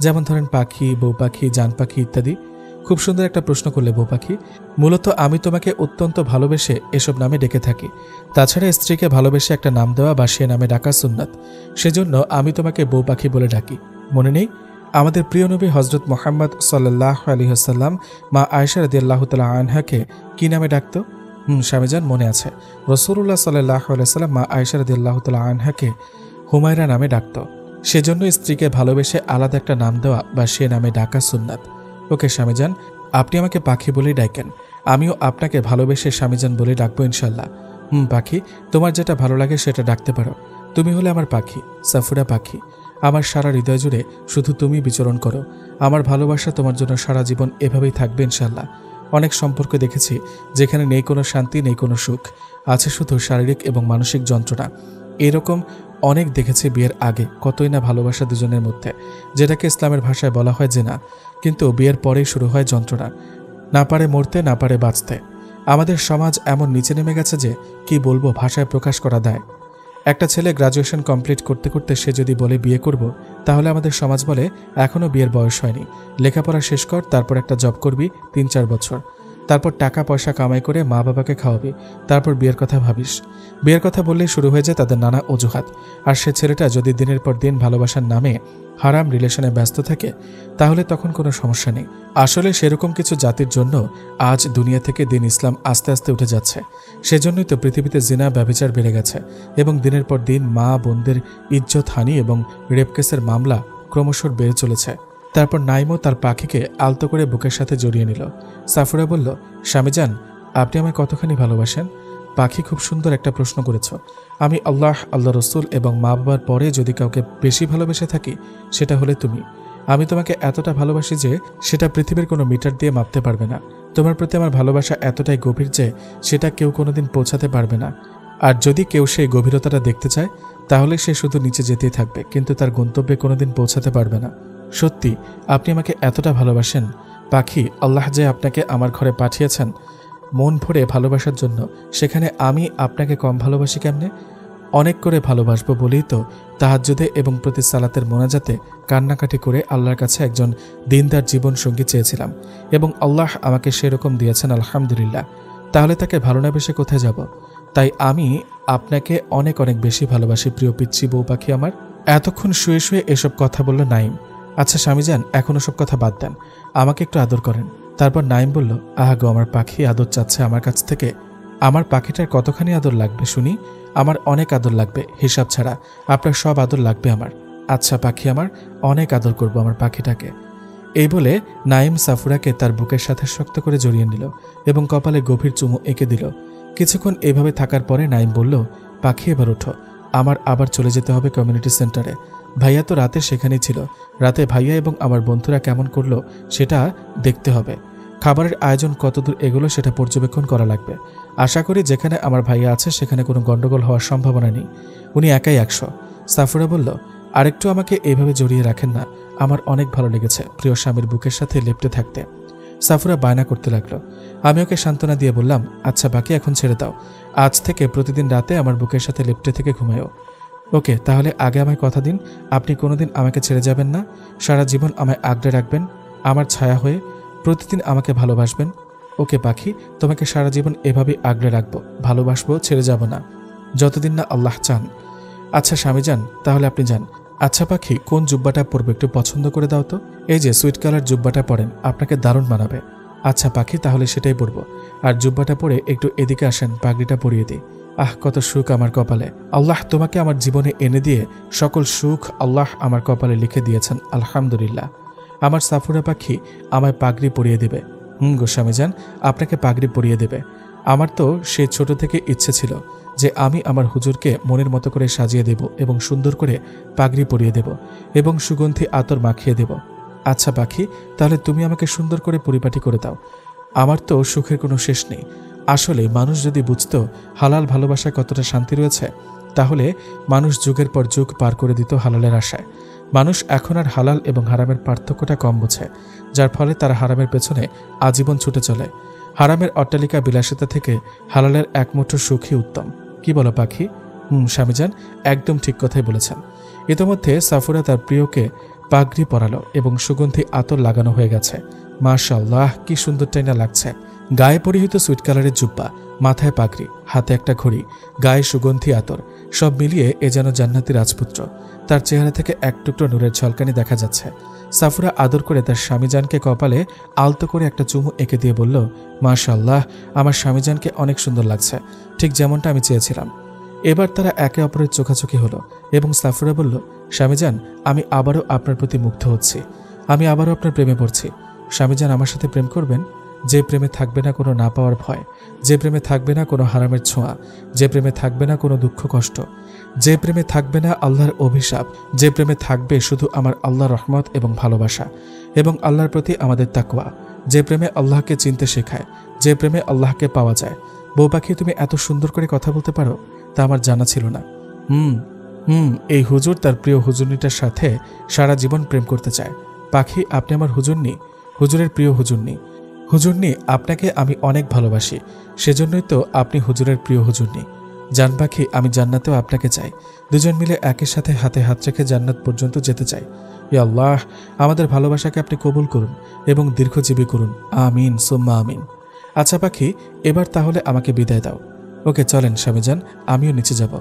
যেমন ধরেন পাখি, বউ পাখি, জান পাখি ইত্যাদি। খুব সুন্দর একটা প্রশ্ন করলে বউ পাখি। মূলত আমি তোমাকে অত্যন্ত ভালোবেসে এসব নামে ডেকে থাকি। তাছাড়া স্ত্রীকে ভালোবেসে একটা নাম দেওয়া বা সে নামে ডাকা সুন্নাত, সেজন্য আমি তোমাকে বউ পাখি বলে ডাকি। মনে নেই আমাদের প্রিয় নবী হজরত মুহাম্মদ সাল্লাল্লাহু আলাইহি ওয়াসাল্লাম মা আয়েশা রাদিয়াল্লাহু তাআলা আনহাকে কি নামে ডাকতো? স্বামীজান, মনে আছে। রাসূলুল্লাহ সাল্লাল্লাহু আলাইহি ওয়াসাল্লাম মা আয়েশা রাদিয়াল্লাহু তাআলা আনহাকে হুমায়রা নামে ডাকতো। সেজন্য স্ত্রীকে ভালোবেসে আলাদা একটা নাম দেওয়া বা সে নামে ডাকা সুন্নাত। ওকে স্বামীজান, আপনি আমাকে পাখি বলেই ডাকেন, আমিও আপনাকে ভালোবেসে স্বামীজান বলে ডাকবো ইনশাল্লাহ। পাখি, তোমার যেটা ভালো লাগে সেটা ডাকতে পারো। তুমি হলে আমার পাখি, সাফুরা পাখি। আমার সারা হৃদয় জুড়ে শুধু তুমি বিচরণ করো। আমার ভালোবাসা তোমার জন্য সারা জীবন এভাবেই থাকবে ইনশাল্লাহ। অনেক সম্পর্ক দেখেছি যেখানে নেই কোনো শান্তি, নেই কোনো সুখ, আছে শুধু শারীরিক এবং মানসিক যন্ত্রণা। এরকম অনেক দেখেছি বিয়ের আগে কতই না ভালোবাসা দুজনের মধ্যে, যেটাকে ইসলামের ভাষায় বলা হয় জেনা, কিন্তু বিয়ের পরেই শুরু হয় যন্ত্রণা। না পারে মরতে, না পারে বাঁচতে। আমাদের সমাজ এমন নিচে নেমে গেছে যে কি বলবো, ভাষায় প্রকাশ করা দায়। একটা ছেলে গ্রাজুয়েশন কমপ্লিট করতে করতে সে যদি বলে বিয়ে করব, তাহলে আমাদের সমাজ বলে এখনও বিয়ের বয়স হয়নি, লেখাপড়া শেষ কর, তারপর একটা জব করবি 3-4 বছর, তারপর টাকা পয়সা কামাই করে মা বাবাকে খাওয়াবি, তারপর বিয়ের কথা ভাবিস। বিয়ের কথা বললেই শুরু হয়ে যায় তাদের নানা অজুহাত। আর সে ছেলেটা যদি দিনের পর দিন ভালোবাসার নামে হারাম রিলেশনে ব্যস্ত থাকে, তাহলে তখন কোনো সমস্যা নেই। আসলে সেরকম কিছু জাতির জন্য আজ দুনিয়া থেকে দিন ইসলাম আস্তে আস্তে উঠে যাচ্ছে। সেজন্যই তো পৃথিবীতে জিনা ব্যভিচার বেড়ে গেছে, এবং দিনের পর দিন মা বোনদের ইজ্জত হানি এবং রেপ কেসের মামলা ক্রমশ বেড়ে চলেছে। তারপর নাইমও তার পাখিকে আলতো করে বুকের সাথে জড়িয়ে নিল। সাফুরা বলল, স্বামীজান, আপনি আমায় কতখানি ভালোবাসেন? পাখি, খুব সুন্দর একটা প্রশ্ন করেছ। আমি আল্লাহ, আল্লাহ রসুল এবং মা বাবার পরে যদি কাউকে বেশি ভালোবেসে থাকি সেটা হলে তুমি। আমি তোমাকে এতটা ভালোবাসি যে সেটা পৃথিবীর কোনো মিটার দিয়ে মাপতে পারবে না। তোমার প্রতি আমার ভালোবাসা এতটাই গভীর যে সেটা কেউ কোনোদিন পৌঁছাতে পারবে না। আর যদি কেউ সেই গভীরতাটা দেখতে চায় তাহলে সে শুধু নিচে যেতেই থাকবে, কিন্তু তার গন্তব্যে কোনোদিন পৌঁছাতে পারবে না। সত্যি আপনি আমাকে এতটা ভালোবাসেন পাখি। আল্লাহ যে আপনাকে আমার ঘরে পাঠিয়েছেন মন ভরে ভালোবাসার জন্য, সেখানে আমি আপনাকে কম ভালোবাসি কেমনে? অনেক করে ভালোবাসবো বলেই তো তাহাজ্জুদে এবং প্রতি সালাতের মোনাজাতে কান্নাকাটি করে আল্লাহর কাছে একজন দিনদার জীবন সঙ্গী চেয়েছিলাম, এবং আল্লাহ আমাকে সেরকম দিয়েছেন, আলহামদুলিল্লাহ। তাহলে তাকে ভালো না বেশে কোথায় যাব? তাই আমি আপনাকে অনেক অনেক বেশি ভালোবাসি প্রিয় পিচ্ছি বউ পাখি আমার। এতক্ষণ শুয়ে শুয়ে এসব কথা বলল নাইম। আচ্ছা স্বামীজান, এখন ওসব কথা বাদ দেন, আমাকে একটু আদর করেন। তারপর নাইম বলল, আহা গো, আমার পাখি আদর চাচ্ছে আমার কাছ থেকে। আমার পাখিটার কতখানি আদর লাগবে শুনি? আমার অনেক আদর লাগবে, হিসাব ছাড়া। আপনার সব আদর লাগবে আমার। আচ্ছা পাখি আমার, অনেক আদর করব আমার পাখিটাকে। এই বলে নাইম সাফুরাকে তার বুকের সাথে শক্ত করে জড়িয়ে নিল এবং কপালে গভীর চুমু এঁকে দিল। কিছুক্ষণ এভাবে থাকার পরে নাইম বলল, পাখি এবার ওঠো, আমার আবার চলে যেতে হবে কমিউনিটি সেন্টারে। ভাইয়া তো রাতে সেখানেই ছিল। রাতে ভাইয়া এবং আমার বন্ধুরা কেমন করলো সেটা দেখতে হবে। খাবারের আয়োজন কতদূর এগুলো সেটা পর্যবেক্ষণ করা লাগবে। আশা করি যেখানে আমার ভাইয়া আছে সেখানে কোনো গন্ডগোল হওয়ার সম্ভাবনা নেই। উনি একাই 100। সাফুরা বলল, আরেকটু আমাকে এইভাবে জড়িয়ে রাখেন না, আমার অনেক ভালো লেগেছে প্রিয় স্বামীর বুকের সাথে লেপ্টে থাকতে। সাফুরা বায়না করতে লাগলো। আমি ওকে সান্ত্বনা দিয়ে বললাম, আচ্ছা বাকি এখন ছেড়ে দাও, আজ থেকে প্রতিদিন রাতে আমার বুকের সাথে লেপ্টে থেকে ঘুমায়ও। ওকে, তাহলে আগে আমায় কথা দিন আপনি কোনোদিন আমাকে ছেড়ে যাবেন না, সারা জীবন আমায় আগলে রাখবেন আমার ছায়া হয়ে, প্রতিদিন আমাকে ভালোবাসবেন। ওকে পাখি, তোমাকে সারা জীবন এভাবেই আগলে রাখবো, ভালোবাসবো, ছেড়ে যাব না, যতদিন না আল্লাহ চান। আচ্ছা স্বামী যান, তাহলে আপনি যান। আচ্ছা পাখি, কোন জুব্বাটা পরবে একটু পছন্দ করে দাও তো। এই যে সুইট কালার জুব্বাটা পরেন, আপনাকে দারুণ মানাবে। আচ্ছা পাখি, তাহলে সেটাই পরবো। আর জুব্বাটা পরে একটু এদিকে আসেন, পাগড়িটা পরিয়ে দিই। আহ, কত সুখ আমার কপালে। আল্লাহ তোমাকে আমার জীবনে এনে দিয়ে সকল সুখ আল্লাহ আমার কপালে লিখে দিয়েছেন, আলহামদুলিল্লাহ। আমার সাফুরা পাখি আমায় পাগড়ি পরিয়ে দেবে। গো স্বামীজান, আপনাকে পাগড়ি পরিয়ে দেবে। আমার তো সে ছোট থেকে ইচ্ছে ছিল যে আমি আমার হুজুরকে মনের মতো করে সাজিয়ে দেব এবং সুন্দর করে পাগড়ি পরিয়ে দেব এবং সুগন্ধি আতর মাখিয়ে দেব। আচ্ছা পাখি, তাহলে তুমি আমাকে সুন্দর করে পরিপাটি করে দাও। আমার তো সুখের কোনো শেষ নেই। আসলে মানুষ যদি বুঝতো হালাল ভালোবাসায় কতটা শান্তি রয়েছে, তাহলে মানুষ যুগের পর যুগ পার করে দিত হালালের আশায়। মানুষ এখন আর হালাল এবং হারামের পার্থক্যটা কম বোঝে, যার ফলে তারা হারামের পেছনে আজীবন ছুটে চলে। হারামের অট্টালিকা বিলাসিতা থেকে হালালের একমুঠো সুখই উত্তম। কি বলো পাখি? স্বামীজান, একদম ঠিক কথাই বলেছেন। ইতোমধ্যে সাফুরা তার প্রিয়কে পাগড়ি পরালো এবং সুগন্ধি আতর লাগানো হয়ে গেছে। মাশাআল্লাহ, কি সুন্দরটাই না লাগছে। গায়ে পরিহিত সুইট কালারের জুব্বা, মাথায় পাগড়ি, হাতে একটা ঘড়ি, গায়ে সুগন্ধি আতর, সব মিলিয়ে এ যেন জান্নাতি রাজপুত্র। তার চেহারা থেকে এক টুকরো নূরের ঝলকানি দেখা যাচ্ছে। সাফুরা আদর করে তার স্বামীজানকে কপালে আলতো করে একটা চুমু এঁকে দিয়ে বলল, মাশাআল্লাহ, আমার স্বামীজানকে অনেক সুন্দর লাগছে, ঠিক যেমনটা আমি চেয়েছিলাম। এবার তারা একে অপরের চোখাচোখি হলো এবং সাফুরা বলল, স্বামীজান, আমি আবারও আপনার প্রতি মুগ্ধ হচ্ছি, আমি আবারও আপনার প্রেমে পড়ছি। স্বামীজান, আমার সাথে প্রেম করবেন? যে প্রেমে থাকবে না কোনো না পাওয়ার ভয়, যে প্রেমে থাকবে না কোনো হারামের ছোঁয়া, যে প্রেমে থাকবে না কোনো দুঃখ কষ্ট, যে প্রেমে থাকবে না আল্লাহর অভিশাপ, যে প্রেমে থাকবে শুধু আমার আল্লাহর রহমত এবং ভালোবাসা এবং আল্লাহর প্রতি আমাদের তাকওয়া, যে প্রেমে আল্লাহকে চিনতে শেখায়, যে প্রেমে আল্লাহকে পাওয়া যায়। বউ পাখি, তুমি এত সুন্দর করে কথা বলতে পারো, তা আমার জানা ছিল না। এই হুজুর তার প্রিয় হুজুরনিটার সাথে সারা জীবন প্রেম করতে চায়। পাখি, আপনি আমার হুজুরনি, হুজুরের প্রিয় হুজুরনি। হুজুরনি, আপনাকে আমি অনেক ভালোবাসি, সেজন্যই তো আপনি হুজুরের প্রিয় হুজুরনি। জান পাখি, আমি জান্নাতেও আপনাকে চাই। দুজন মিলে একের সাথে হাতে হাত রেখে জান্নাত পর্যন্ত যেতে চাই। ইয়া আল্লাহ, আমাদের ভালোবাসাকে আপনি কবুল করুন এবং দীর্ঘজীবী করুন, আমিন সুম্মা আমিন। আচ্ছা পাখি, এবার তাহলে আমাকে বিদায় দাও। ওকে চলেন স্বামীজান, আমিও নিচে যাব,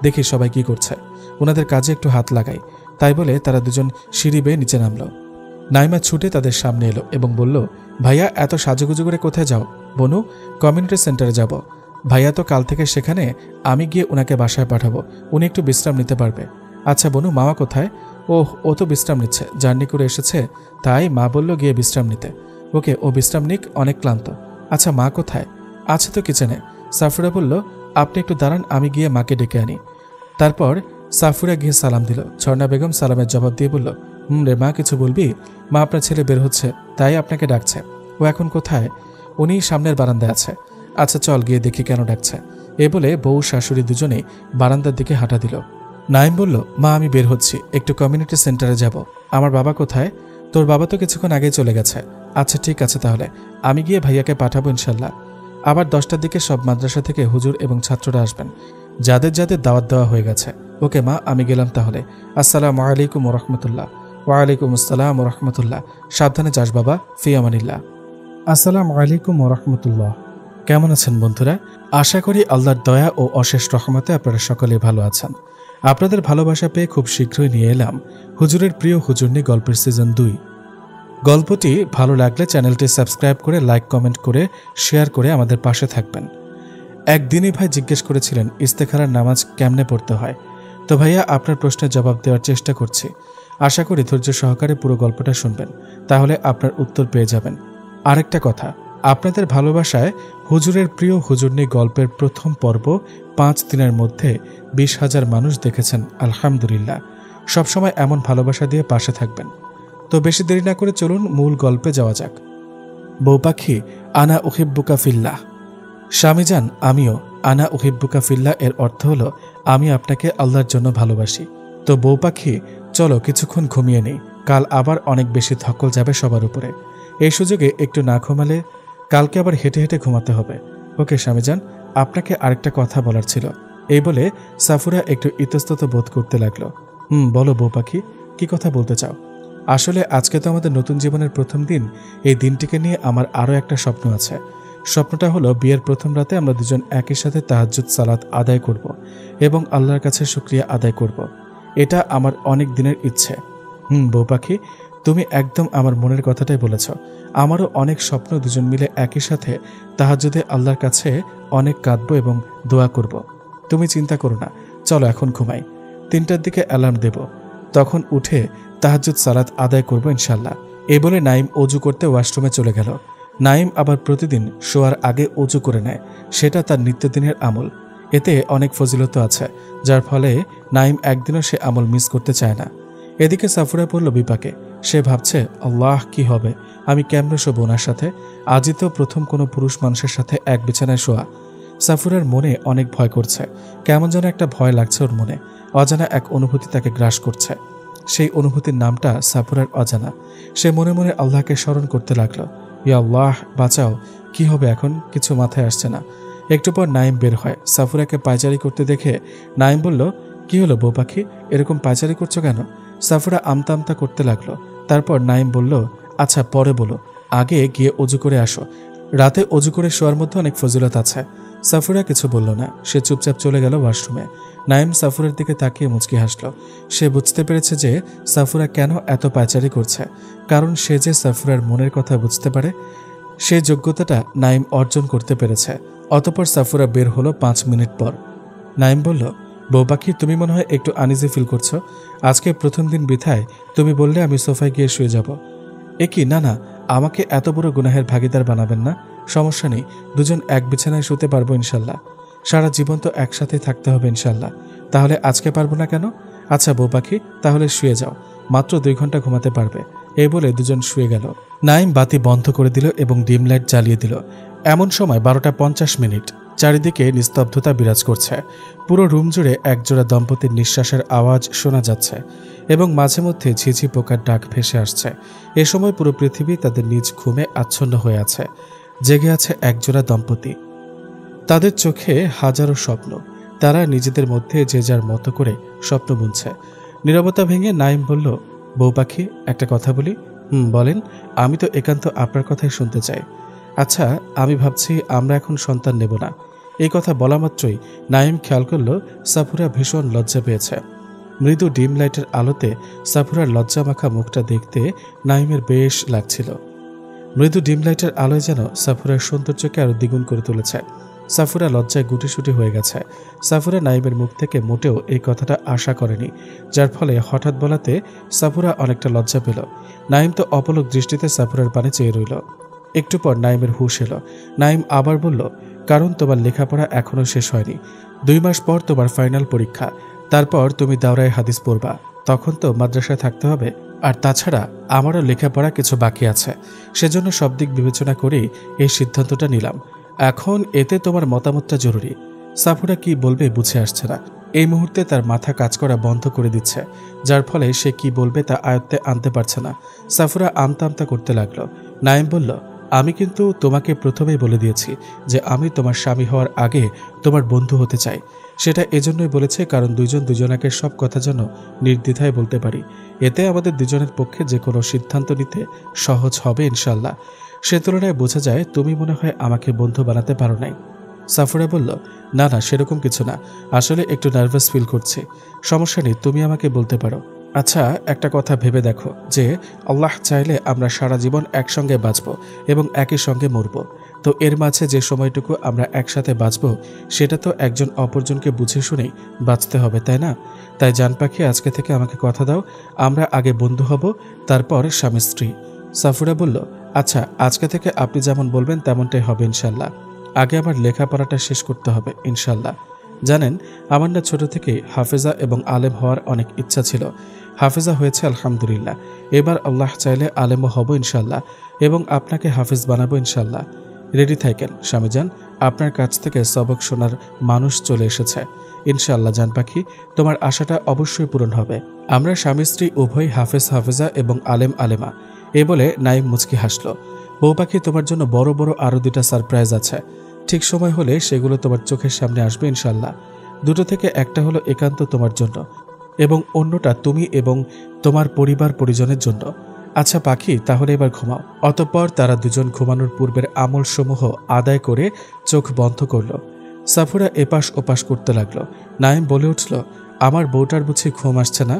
দেখি সবাই কি করছে, ওনাদের কাজে একটু হাত লাগাই। তাই বলে তারা দুজন সিঁড়ি বেয়ে নিচে নামল। নাইমা ছুটে তাদের সামনে এলো এবং বলল, ভাইয়া, এত সাজুগুজু করে কোথায় যাও? বনু, কমিউনিটি সেন্টারে যাব। ভাইয়া তো কাল থেকে সেখানে, আমি গিয়ে ওনাকে বাসায় পাঠাবো, উনি একটু বিশ্রাম নিতে পারবে। আচ্ছা বনু, মামা কোথায়? ওহ, ও তো বিশ্রাম নিচ্ছে, জার্নি করে এসেছে, তাই মা বলল গিয়ে বিশ্রাম নিতে। ওকে, ও বিশ্রাম নিক, অনেক ক্লান্ত। আচ্ছা, মা কোথায়? আছে তো কিচেনে। সাফুরা বলল, আপনি একটু দাঁড়ান, আমি গিয়ে মাকে ডেকে আনি। তারপর সাফুরা গিয়ে সালাম দিল। ঝর্ণা বেগম সালামের জবাব দিয়ে বলল, রে মা, কিছু বলবি? মা, আপনার ছেলে বের হচ্ছে, তাই আপনাকে ডাকছে। ও এখন কোথায়? উনি সামনের বারান্দায় আছে। আচ্ছা চল গিয়ে দেখি কেন ডাকছে। এ বলে বউ শাশুড়ি দুজনেই বারান্দার দিকে হাঁটা দিল। নাইম বলল, মা, আমি বের হচ্ছি, একটু কমিউনিটি সেন্টারে যাব। আমার বাবা কোথায়? তোর বাবা তো কিছুক্ষণ আগেই চলে গেছে। আচ্ছা ঠিক আছে, তাহলে আমি গিয়ে ভাইয়াকে পাঠাবো ইনশাল্লাহ। আবার 10টার দিকে সব মাদ্রাসা থেকে হুজুর এবং ছাত্ররা আসবেন, যাদের যাদের দাওয়াত দেওয়া হয়ে গেছে। ওকে মা, আমি গেলাম তাহলে। আসসালামু আলাইকুম রহমতুল্লাহ। ওয়ালাইকুম আসসালাম রহমতুল্লাহ। সাবধানে যাস বাবা, ফি আমানিল্লাহ। আসসালামু আলাইকুম রহমতুল্লাহ। কেমন আছেন বন্ধুরা? আশা করি আল্লাহর দয়া ও অশেষ রহমতে আপনারা সকলে ভালো আছেন। আপনাদের ভালোবাসা পেয়ে খুব শীঘ্রই নিয়ে এলাম হুজুরের প্রিয় হুজুরনি গল্পের সিজন 2। গল্পটি ভালো লাগলে চ্যানেলটি সাবস্ক্রাইব করে, লাইক, কমেন্ট করে, শেয়ার করে আমাদের পাশে থাকবেন। একদিনই ভাই জিজ্ঞেস করেছিলেন ইস্তেখারার নামাজ কেমনে পড়তে হয়। তো ভাইয়া, আপনার প্রশ্নের জবাব দেওয়ার চেষ্টা করছি। আশা করি ধৈর্য সহকারে পুরো গল্পটা শুনবেন, তাহলে আপনার উত্তর পেয়ে যাবেন। আরেকটা কথা, আপনাদের ভালোবাসায় হুজুরের প্রিয় হুজুরনি গল্পের প্রথম পর্ব 5 দিনের মধ্যে 20,000 মানুষ দেখেছেন। আলহামদুলিল্লাহ। সবসময় এমন ভালোবাসা দিয়ে পাশে থাকবেন। তো বেশি দেরি না করে চলুন মূল গল্পে যাওয়া যাক। বউ পাখি, আনা উহিব্বুকা ফিল্লাহ। স্বামীজান, আমিও। আনা উহিব্বুকা ফিল্লাহ এর অর্থ হলো আমি আপনাকে আল্লাহর জন্য ভালোবাসি। তো বউ পাখি, চলো কিছুক্ষণ ঘুমিয়ে নেই, কাল আবার অনেক বেশি ধকল যাবে সবার উপরে। এই সুযোগে একটু না ঘুমালে কালকে আবার হেঁটে হেঁটে ঘুমাতে হবে। ওকে স্বামীজান, আপনাকে আরেকটা কথা বলার ছিল। এই বলে সাফুরা একটু ইতস্তত বোধ করতে লাগলো। বলো বউ পাখি, কি কথা বলতে চাও? আসলে আজকে তো আমাদের নতুন জীবনের প্রথম দিন। এই দিনটিকে নিয়ে আমার আরও একটা স্বপ্ন আছে। স্বপ্নটা হলো বিয়ের প্রথম রাতে আমরা দুজন একই সাথে তাহাজ্জুদ সালাত আদায় করব এবং আল্লাহর কাছে শুকরিয়া আদায় করব। এটা আমার অনেক দিনের ইচ্ছে। বউ পাখি, তুমি একদম আমার মনের কথাটাই বলেছ। আমারও অনেক স্বপ্ন দুজন মিলে একই সাথে তাহাজ্জুদে আল্লাহর কাছে অনেক কাঁদবো এবং দোয়া করব। তুমি চিন্তা করো না, চলো এখন ঘুমাই। 3টার দিকে অ্যালার্ম দেব, তখন উঠে তাহাজ্জুদ সালাত আদায় করব ইনশাল্লাহ। এ বলে নাইম অজু করতে ওয়াশরুমে চলে গেল। নাইম আবার প্রতিদিন শোয়ার আগে অজু করে নেয়, সেটা তার নিত্যদিনের আমল। এতে অনেক ফজিলত আছে, যার ফলে নাইম একদিনও সে আমল মিস করতে চায় না। এদিকে সাফুরা পড়ল বিপাকে। সে ভাবছে, আল্লাহ, কি হবে, আমি কেমনে শোবো ওনার সাথে? আজই তো প্রথম কোনো পুরুষ মানুষের সাথে এক বিছানায় শোয়া। সাফুরার মনে অনেক ভয় করছে, কেমন যেন একটা ভয় লাগছে ওর মনে। অজানা এক অনুভূতি তাকে গ্রাস করছে। সেই অনুভূতির নামটা সাফুরার অজানা। সে মনে মনে আল্লাহকে স্মরণ করতে লাগলো, ইয়া আল্লাহ, বাঁচাও। কি হবে এখন, কিছু মাথায় আসছে না। একটু পর নাইম বের হয়। সাফুরাকে পায়চারি করতে দেখে নাইম বলল, কি হলো বউ পাখি, এরকম পায়চারি করছো কেন? সাফুরা আমতা আমতা করতে লাগলো। তারপর নাইম বলল, আচ্ছা পরে বলো, আগে গিয়ে অজু করে আসো। রাতে অজু করে শোয়ার মধ্যে অনেক ফজিলত আছে। সাফুরা কিছু বলল না, সে চুপচাপ চলে গেল ওয়াশরুমে। নাইম সাফুরের দিকে তাকিয়ে মুচকি হাসল। সে বুঝতে পেরেছে যে সাফুরা কেন এত পায়চারি করছে, কারণ সে যে সাফুরার মনের কথা বুঝতে পারে, সে যোগ্যতাটা নাইম অর্জন করতে পেরেছে। অতঃপর সাফুরা বের হলো 5 মিনিট পর। নাইম বলল, বউ পাখি, তুমি মনে হয় একটু আনইজি ফিল করছো। আজকে প্রথম দিন বিথায় তুমি বললে আমি সোফায় গিয়ে শুয়ে যাব। এ কি, না না, আমাকে এত বড় গুনাহের ভাগিদার বানাবেন না। সমস্যা নেই, দুজন এক বিছানায় শুতে পারবো ইনশাল্লাহ। সারা জীবন তো একসাথে থাকতে হবে ইনশাল্লাহ। তাহলে আজকে পারবো না কেন? আচ্ছা বউ পাখি, তাহলে শুয়ে যাও, মাত্র 2 ঘন্টা ঘুমাতে পারবে। এই বলে দুজন শুয়ে গেল। নাইম বাতি বন্ধ করে দিল এবং ডিম লাইট জ্বালিয়ে দিল। এমন সময় 12:50। চারিদিকে নিস্তব্ধতা বিরাজ করছে। পুরো রুম জুড়ে একজোড়া দম্পতির নিঃশ্বাসের আওয়াজ শোনা যাচ্ছে এবং মাঝে মধ্যে ঝিঝি পোকার ডাক ভেসে আসছে। এ সময় পুরো পৃথিবী তাদের নিজ ঘুমে আচ্ছন্ন হয়ে আছে। জেগে আছে একজোড়া দম্পতি, তাদের চোখে হাজারো স্বপ্ন। তারা নিজেদের মধ্যে যে যার মতো করে স্বপ্ন বুনছে। নীরবতা ভেঙে নাইম বলল, বউ পাখি, একটা কথা বলি। বলেন। আমি তো একান্ত আপনার কথাই শুনতে চাই। আচ্ছা, আমি ভাবছি আমরা এখন সন্তান নেব না। এই কথা বলা মাত্রই নাইম খেয়াল করল সাফুরা ভীষণ লজ্জা পেয়েছে। মৃদু ডিম লাইটের আলোতে সাফুরার লজ্জা মাখা মুখটা দেখতে নাইমের বেশ লাগছিল। মৃদু ডিম লাইটের আলোয় যেন সাফুরার সৌন্দর্যকে আরো দ্বিগুণ করে তুলেছে। সাফুরা লজ্জায় গুটিসুটি হয়ে গেছে। সাফুরা নাইমের মুখ থেকে মোটেও এই কথাটা আশা করেনি, যার ফলে হঠাৎ বলাতে সাফুরা অনেকটা লজ্জা পেল। নাইম তো অপলক দৃষ্টিতে সাফুরার পানে চেয়ে রইল। একটু পর নাইমের হুঁশ এলো। নাইম আবার বলল, কারণ তোমার লেখাপড়া এখনো শেষ হয়নি। 2 মাস পর তোমার ফাইনাল পরীক্ষা, তারপর তুমি দাওরায়ে হাদিস পড়বা, তখন তো মাদ্রাসায় থাকতে হবে। আর তাছাড়া আমারও লেখাপড়া কিছু বাকি আছে, সেজন্য সব দিক বিবেচনা করেই এই সিদ্ধান্তটা নিলাম। এখন এতে তোমার মতামতটা জরুরি। সাফুরা কি বলবে বুঝে আসছে না। এই মুহূর্তে তার মাথা কাজ করা বন্ধ করে দিচ্ছে, যার ফলে সে কি বলবে তা আয়ত্তে আনতে পারছে না। সাফুরা আমতা আমতা করতে লাগলো। নাইম বলল, আমি কিন্তু তোমাকে প্রথমেই বলে দিয়েছি যে আমি তোমার স্বামী হওয়ার আগে তোমার বন্ধু হতে চাই। সেটা এজন্যই বলেছে কারণ দুজন দুজনাকে সব কথা যেন নির্দ্বিধায় বলতে পারি। এতে আমাদের দুজনের পক্ষে যে কোনো সিদ্ধান্ত নিতে সহজ হবে ইনশাল্লাহ। সে তুলনায় বোঝা যায় তুমি মনে হয় আমাকে বন্ধু বানাতে পারো নাই। সাফুরা বলল, না না, সেরকম কিছু না, আসলে একটু নার্ভাস ফিল করছি। সমস্যা নেই, তুমি আমাকে বলতে পারো। আচ্ছা, একটা কথা ভেবে দেখো যে আল্লাহ চাইলে আমরা সারা জীবন একসঙ্গে বাঁচব এবং একই সঙ্গে মরব। তো এর মাঝে যে সময়টুকু আমরা একসাথে বাঁচব সেটা তো একজন অপরজনকে বুঝে শুনেই বাঁচতে হবে, তাই না? তাই জান পাখি, আজকে থেকে আমাকে কথা দাও, আমরা আগে বন্ধু হব, তারপর স্বামী স্ত্রী। সাফুরা বলল, আচ্ছা, আজকে থেকে আপনি যেমন বলবেন তেমনটাই হবে ইনশাল্লাহ। আগে আমার লেখাপড়াটা শেষ করতে হবে ইনশাল্লাহ। জানেন, আমার না ছোট থেকে হাফেজা এবং আলেম হওয়ার অনেক ইচ্ছা ছিল। হাফেজা হয়েছে আলহামদুলিল্লাহ। এবার আল্লাহ চাইলে আলেমও হব ইনশাল্লাহ এবং আপনাকে হাফেজ বানাবো ইনশাল্লাহ। রেডি থাকেন স্বামীজান, আপনার কাছ থেকে সবক শোনার মানুষ চলে এসেছে ইনশাল্লাহ। জান পাখি, তোমার আশাটা অবশ্যই পূরণ হবে। আমরা স্বামী স্ত্রী উভয় হাফেজ হাফেজা এবং আলেম আলেমা। এ বলে নাইম মুচকি হাসল। বউ পাখি, তোমার জন্য বড় বড় আরও 2টা সারপ্রাইজ আছে। ঠিক সময় হলে সেগুলো তোমার চোখের সামনে আসবে ইনশাল্লাহ। 2টো থেকে একটা হলো একান্ত তোমার জন্য এবং অন্যটা তুমি এবং তোমার পরিবার পরিজনের জন্য। আচ্ছা পাখি, তাহলে এবার ঘুমাও। অতঃপর তারা দুজন ঘুমানোর পূর্বের আমলসমূহ আদায় করে চোখ বন্ধ করল। সাফুরা এপাশ ওপাশ করতে লাগলো। নাইম বলে উঠল, আমার বউটার বুঝি ঘুম আসছে না?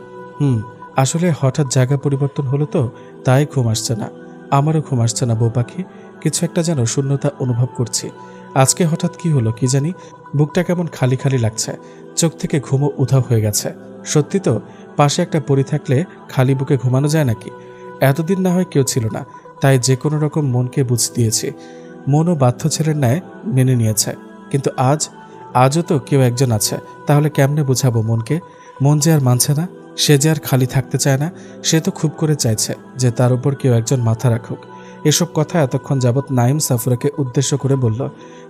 আসলে হঠাৎ জায়গা পরিবর্তন হলো তো, তাই ঘুম আসছে না। আমারও ঘুম আসছে না বউ পাখি, কিছু একটা যেন শূন্যতা অনুভব করছি। আজকে হঠাৎ কি হলো কি জানি, বুকটা কেমন খালি খালি লাগছে, চোখ থেকে ঘুমও উধাও হয়ে গেছে। সত্যি তো, পাশে একটা পরি থাকলে খালি বুকে ঘুমানো যায় নাকি? এতদিন না হয় কেউ ছিল না, তাই যে কোনো রকম মনকে বুঝ দিয়েছি। মনও বাধ্য ছেলের ন্যায় মেনে নিয়েছে। কিন্তু আজও তো কেউ একজন আছে, তাহলে কেমনে বুঝাবো মনকে? মন যে আর মানছে না, সে যে আর খালি থাকতে চায় না, সে তো খুব করে চাইছে যে তার উপর কেউ একজন মাথা রাখুক। এসব কথা এতক্ষণ যাবৎ নাইম সাফুরাকে উদ্দেশ্য করে বলল।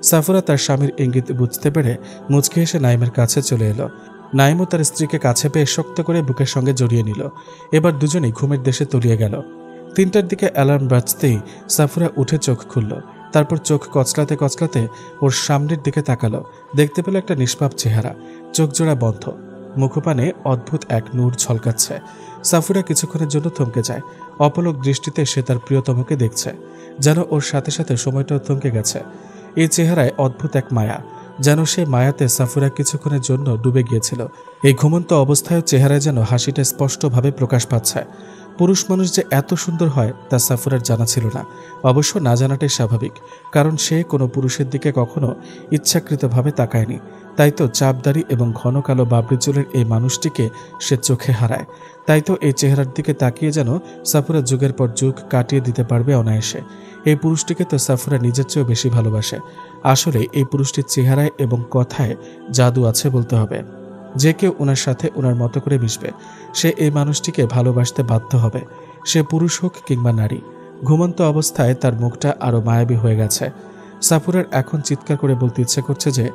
সাফুরা তার স্বামীর ইঙ্গিত বুঝতে পেরে মুচকি হেসে নাইমের কাছে চলে এলো। নাইমও তার স্ত্রীকে কাছে পেয়ে শক্ত করে বুকের সঙ্গে জড়িয়ে নিল। এবার দুজনেই ঘুমের দেশে তলিয়ে গেল। 3টার দিকে অ্যালার্ম বাজতেই সাফুরা উঠে চোখ খুলল। তারপর চোখ কচলাতে কচলাতে ওর সামনের দিকে তাকালো। দেখতে পেল একটা নিষ্পাপ চেহারা, চোখ জোড়া বন্ধ, মুখপানে অদ্ভুত এক নূর ঝলকাচ্ছে। সাফুরা কিছুক্ষণের জন্য থমকে যায়। অপলক দৃষ্টিতে সে তার প্রিয়তমকে দেখছে, যেন ওর সাথে সাথে সময়টাও থমকে গেছে। এই চেহারায় অদ্ভুত এক মায়া, যেন সে মায়াতে সাফুরা কিছুক্ষণের জন্য ডুবে গিয়েছিল। এই ঘুমন্ত অবস্থায় চেহারায় যেন হাসিটা স্পষ্টভাবে প্রকাশ পাচ্ছে। পুরুষ মানুষ যে এত সুন্দর হয় তা সাফুরার জানা ছিল না। অবশ্য না জানাটাই স্বাভাবিক, কারণ সে কোনো পুরুষের দিকে কখনো ইচ্ছাকৃতভাবে তাকায়নি। তাই তো চাপদারি এবং ঘন কালো বাবরি চুলের এই মানুষটিকে সে চোখে হারায়। তাই তো এই চেহারার দিকে তাকিয়ে যেন সাফুরা যুগের পর যুগ কাটিয়ে দিতে পারবে অনায়াসে। এই পুরুষটিকে তো সাফুরা নিজের চেয়েও বেশি ভালোবাসে। আসলে এই পুরুষটির চেহারায় এবং কথায় জাদু আছে বলতে হবে। যে কেউ ওনার সাথে ওনার মতো করে মিশবে, সে এই মানুষটিকে ভালোবাসতে বাধ্য হবে, সে পুরুষ হোক কিংবা নারী। ঘুমন্ত অবস্থায় তার মুখটা আরো মায়াবী হয়ে গেছে। সাফুরার এখন চিৎকার করে বলতে ইচ্ছে করছে যে,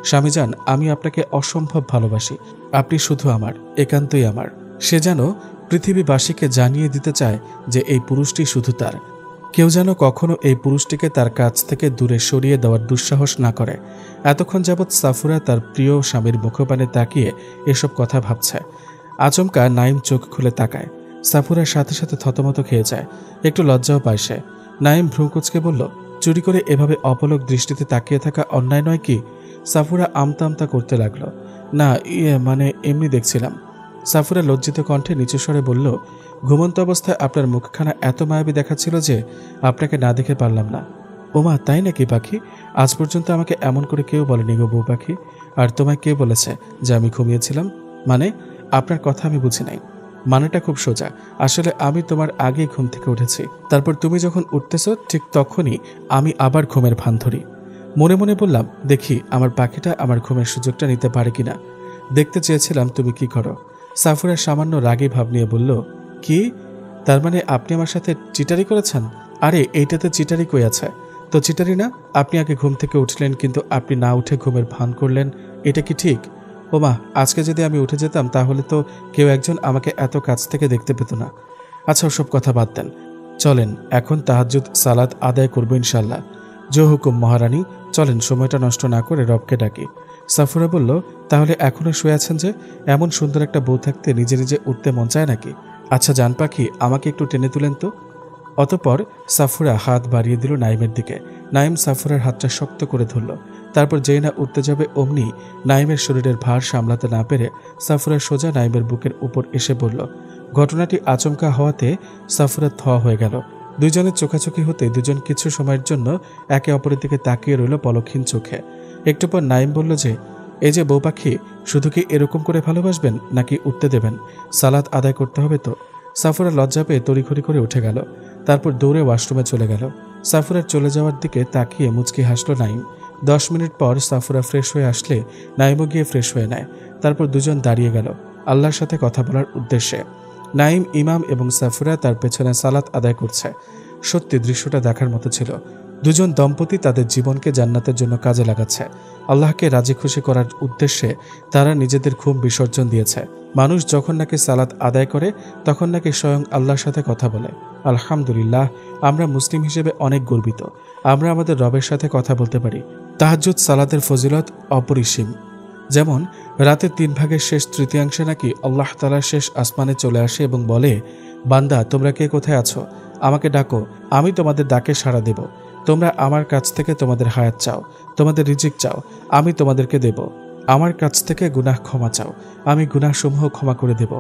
স্বামীজান, আমি আপনাকে অসম্ভব ভালোবাসি, আপনি শুধু আমার, একান্তই আমার। সে যেন পৃথিবীবাসীকে জানিয়ে দিতে চায় যে এই পুরুষটি শুধু তার। কেউ যেন কখনো এই পুরুষটিকে তার কাছ থেকে দূরে সরিয়ে দেওয়ার দুঃসাহস না করে। এতক্ষণ যাবৎ সাফুরা তার প্রিয় স্বামীর মুখপানে তাকিয়ে এসব কথা ভাবছে। আচমকা নাইম চোখ খুলে তাকায়। সাফুরার সাথে সাথে থতমত খেয়ে যায়, একটু লজ্জাও পায় সে। নাইম ভ্রু কুঁচকে বলল, চুরি করে এভাবে অপলক দৃষ্টিতে তাকিয়ে থাকা অন্যায় নয় কি? সাফুরা আমতা আমতা করতে লাগলো। না, মানে এমনি দেখছিলাম। সাফুরা লজ্জিত কণ্ঠে নিচু স্বরে বলল, ঘুমন্ত অবস্থায় আপনার মুখখানা এত মায়াবী দেখাচ্ছিল যে আপনাকে না দেখে পারলাম না। ওমা, তাই নাকি পাখি? আজ পর্যন্ত আমাকে এমন করে কেউ বলেনি গো বউ পাখি। আর তোমায় কে বলেছে যে আমি ঘুমিয়েছিলাম? মানে, আপনার কথা আমি বুঝি নাই। মানেটা খুব সোজা। আসলে আমি তোমার আগেই ঘুম থেকে উঠেছি। তারপর তুমি যখন উঠতেছ ঠিক তখনই আমি আবার ঘুমের ভান ধরি। মনে মনে বললাম, দেখি আমার পাখিটা আমার ঘুমের সুযোগটা নিতে পারে কিনা। দেখতে চেয়েছিলাম তুমি কি করো। সাফুরা সামান্য রাগী ভাব নিয়ে বলল, কি? তার মানে আপনি আমার সাথে চিটারি করেছেন? আরে এইটাতে চিটারি কই আছে? তো চিটারি না? আপনি আগে ঘুম থেকে উঠলেন, কিন্তু আপনি না উঠে ঘুমের ভান করলেন, এটা কি ঠিক? ওমা, আজকে যদি আমি উঠে যেতাম তাহলে তো কেউ একজন আমাকে এত কাছ থেকে দেখতে পেত না। আচ্ছা, ওসব কথা বাদ দেন, চলেন এখন তাহাজ্জুদ সালাত আদায় করবো ইনশাল্লাহ। জো হুকুম মহারানী, চলেন সময়টা নষ্ট না করে রবকে ডাকি। সাফুরা বলল, তাহলে এখনো শুয়ে আছেন যে? এমন সুন্দর একটা বউ থাকতে নিজে নিজে উঠতে মন চায় নাকি? আচ্ছা জান পাখি, আমাকে একটু টেনে তুলেন তো। অতঃপর সাফুরা হাত বাড়িয়ে দিল নাইমের দিকে। নাইম সাফুরার হাতটা শক্ত করে ধরল। তারপর যেই না উঠতে যাবে অমনি নাইমের শরীরের ভার সামলাতে না পেরে সাফুরা সোজা নাইমের বুকের উপর এসে পড়ল। ঘটনাটি আচমকা হওয়াতে সাফুরা থ হয়ে গেল। দুইজনের চোখাচোখি হতে দুজন কিছু সময়ের জন্য একে অপরের দিকে তাকিয়ে রইল পলকহীন চোখে। একটু পর নাইম বলল যে, এই যে বউ পাখি, শুধু কি এরকম করে ভালোবাসবেন নাকি উঠতে দেবেন? সালাত আদায় করতে হবে তো। সাফুরা লজ্জা পেয়ে তড়িঘড়ি করে উঠে গেল। তারপর দৌড়ে ওয়াশরুমে চলে গেল। সাফুরার চলে যাওয়ার দিকে তাকিয়ে মুচকি হাসল নাইম। 10 মিনিট পর সাফুরা ফ্রেশ হয়ে আসলে নাইমও গিয়ে ফ্রেশ হয়ে নেয়। তারপর দুজন দাঁড়িয়ে গেল আল্লাহর সাথে কথা বলার উদ্দেশ্যে। নাইম, ইমাম এবং সাফুরা তার পেছনে সালাত আদায় করছে। সত্যি দৃশ্যটা দেখার মতো ছিল। দুজন দম্পতি তাদের জীবনকে জান্নাতের জন্য কাজে লাগাচ্ছে। আল্লাহকে রাজি খুশি করার উদ্দেশ্যে তারা নিজেদের ঘুম বিসর্জন দিয়েছে। মানুষ যখন নাকি সালাত আদায় করে তখন নাকি স্বয়ং আল্লাহর সাথে কথা বলে। আলহামদুলিল্লাহ, আমরা মুসলিম হিসেবে অনেক গর্বিত। আমরা আমাদের রবের সাথে কথা বলতে পারি। তাহাজ্জুদ সালাতের ফজিলত অপরিসীম। যেমন রাতের 3 ভাগের শেষ তৃতীয়াংশে নাকি আল্লাহ তাআলা শেষ আসমানে চলে আসে এবং বলে, বান্দা তোমরা কে কোথায় আছো? আমাকে ডাকো, আমি তোমাদের ডাকে সাড়া দেব। তোমরা আমার কাছ থেকে তোমাদের হায়াত চাও, তোমাদের রিজিক চাও, আমি তোমাদেরকে দেব। আমার কাছ থেকে গুনাহ ক্ষমা চাও, আমি গুনাহসমূহ ক্ষমা করে দেব।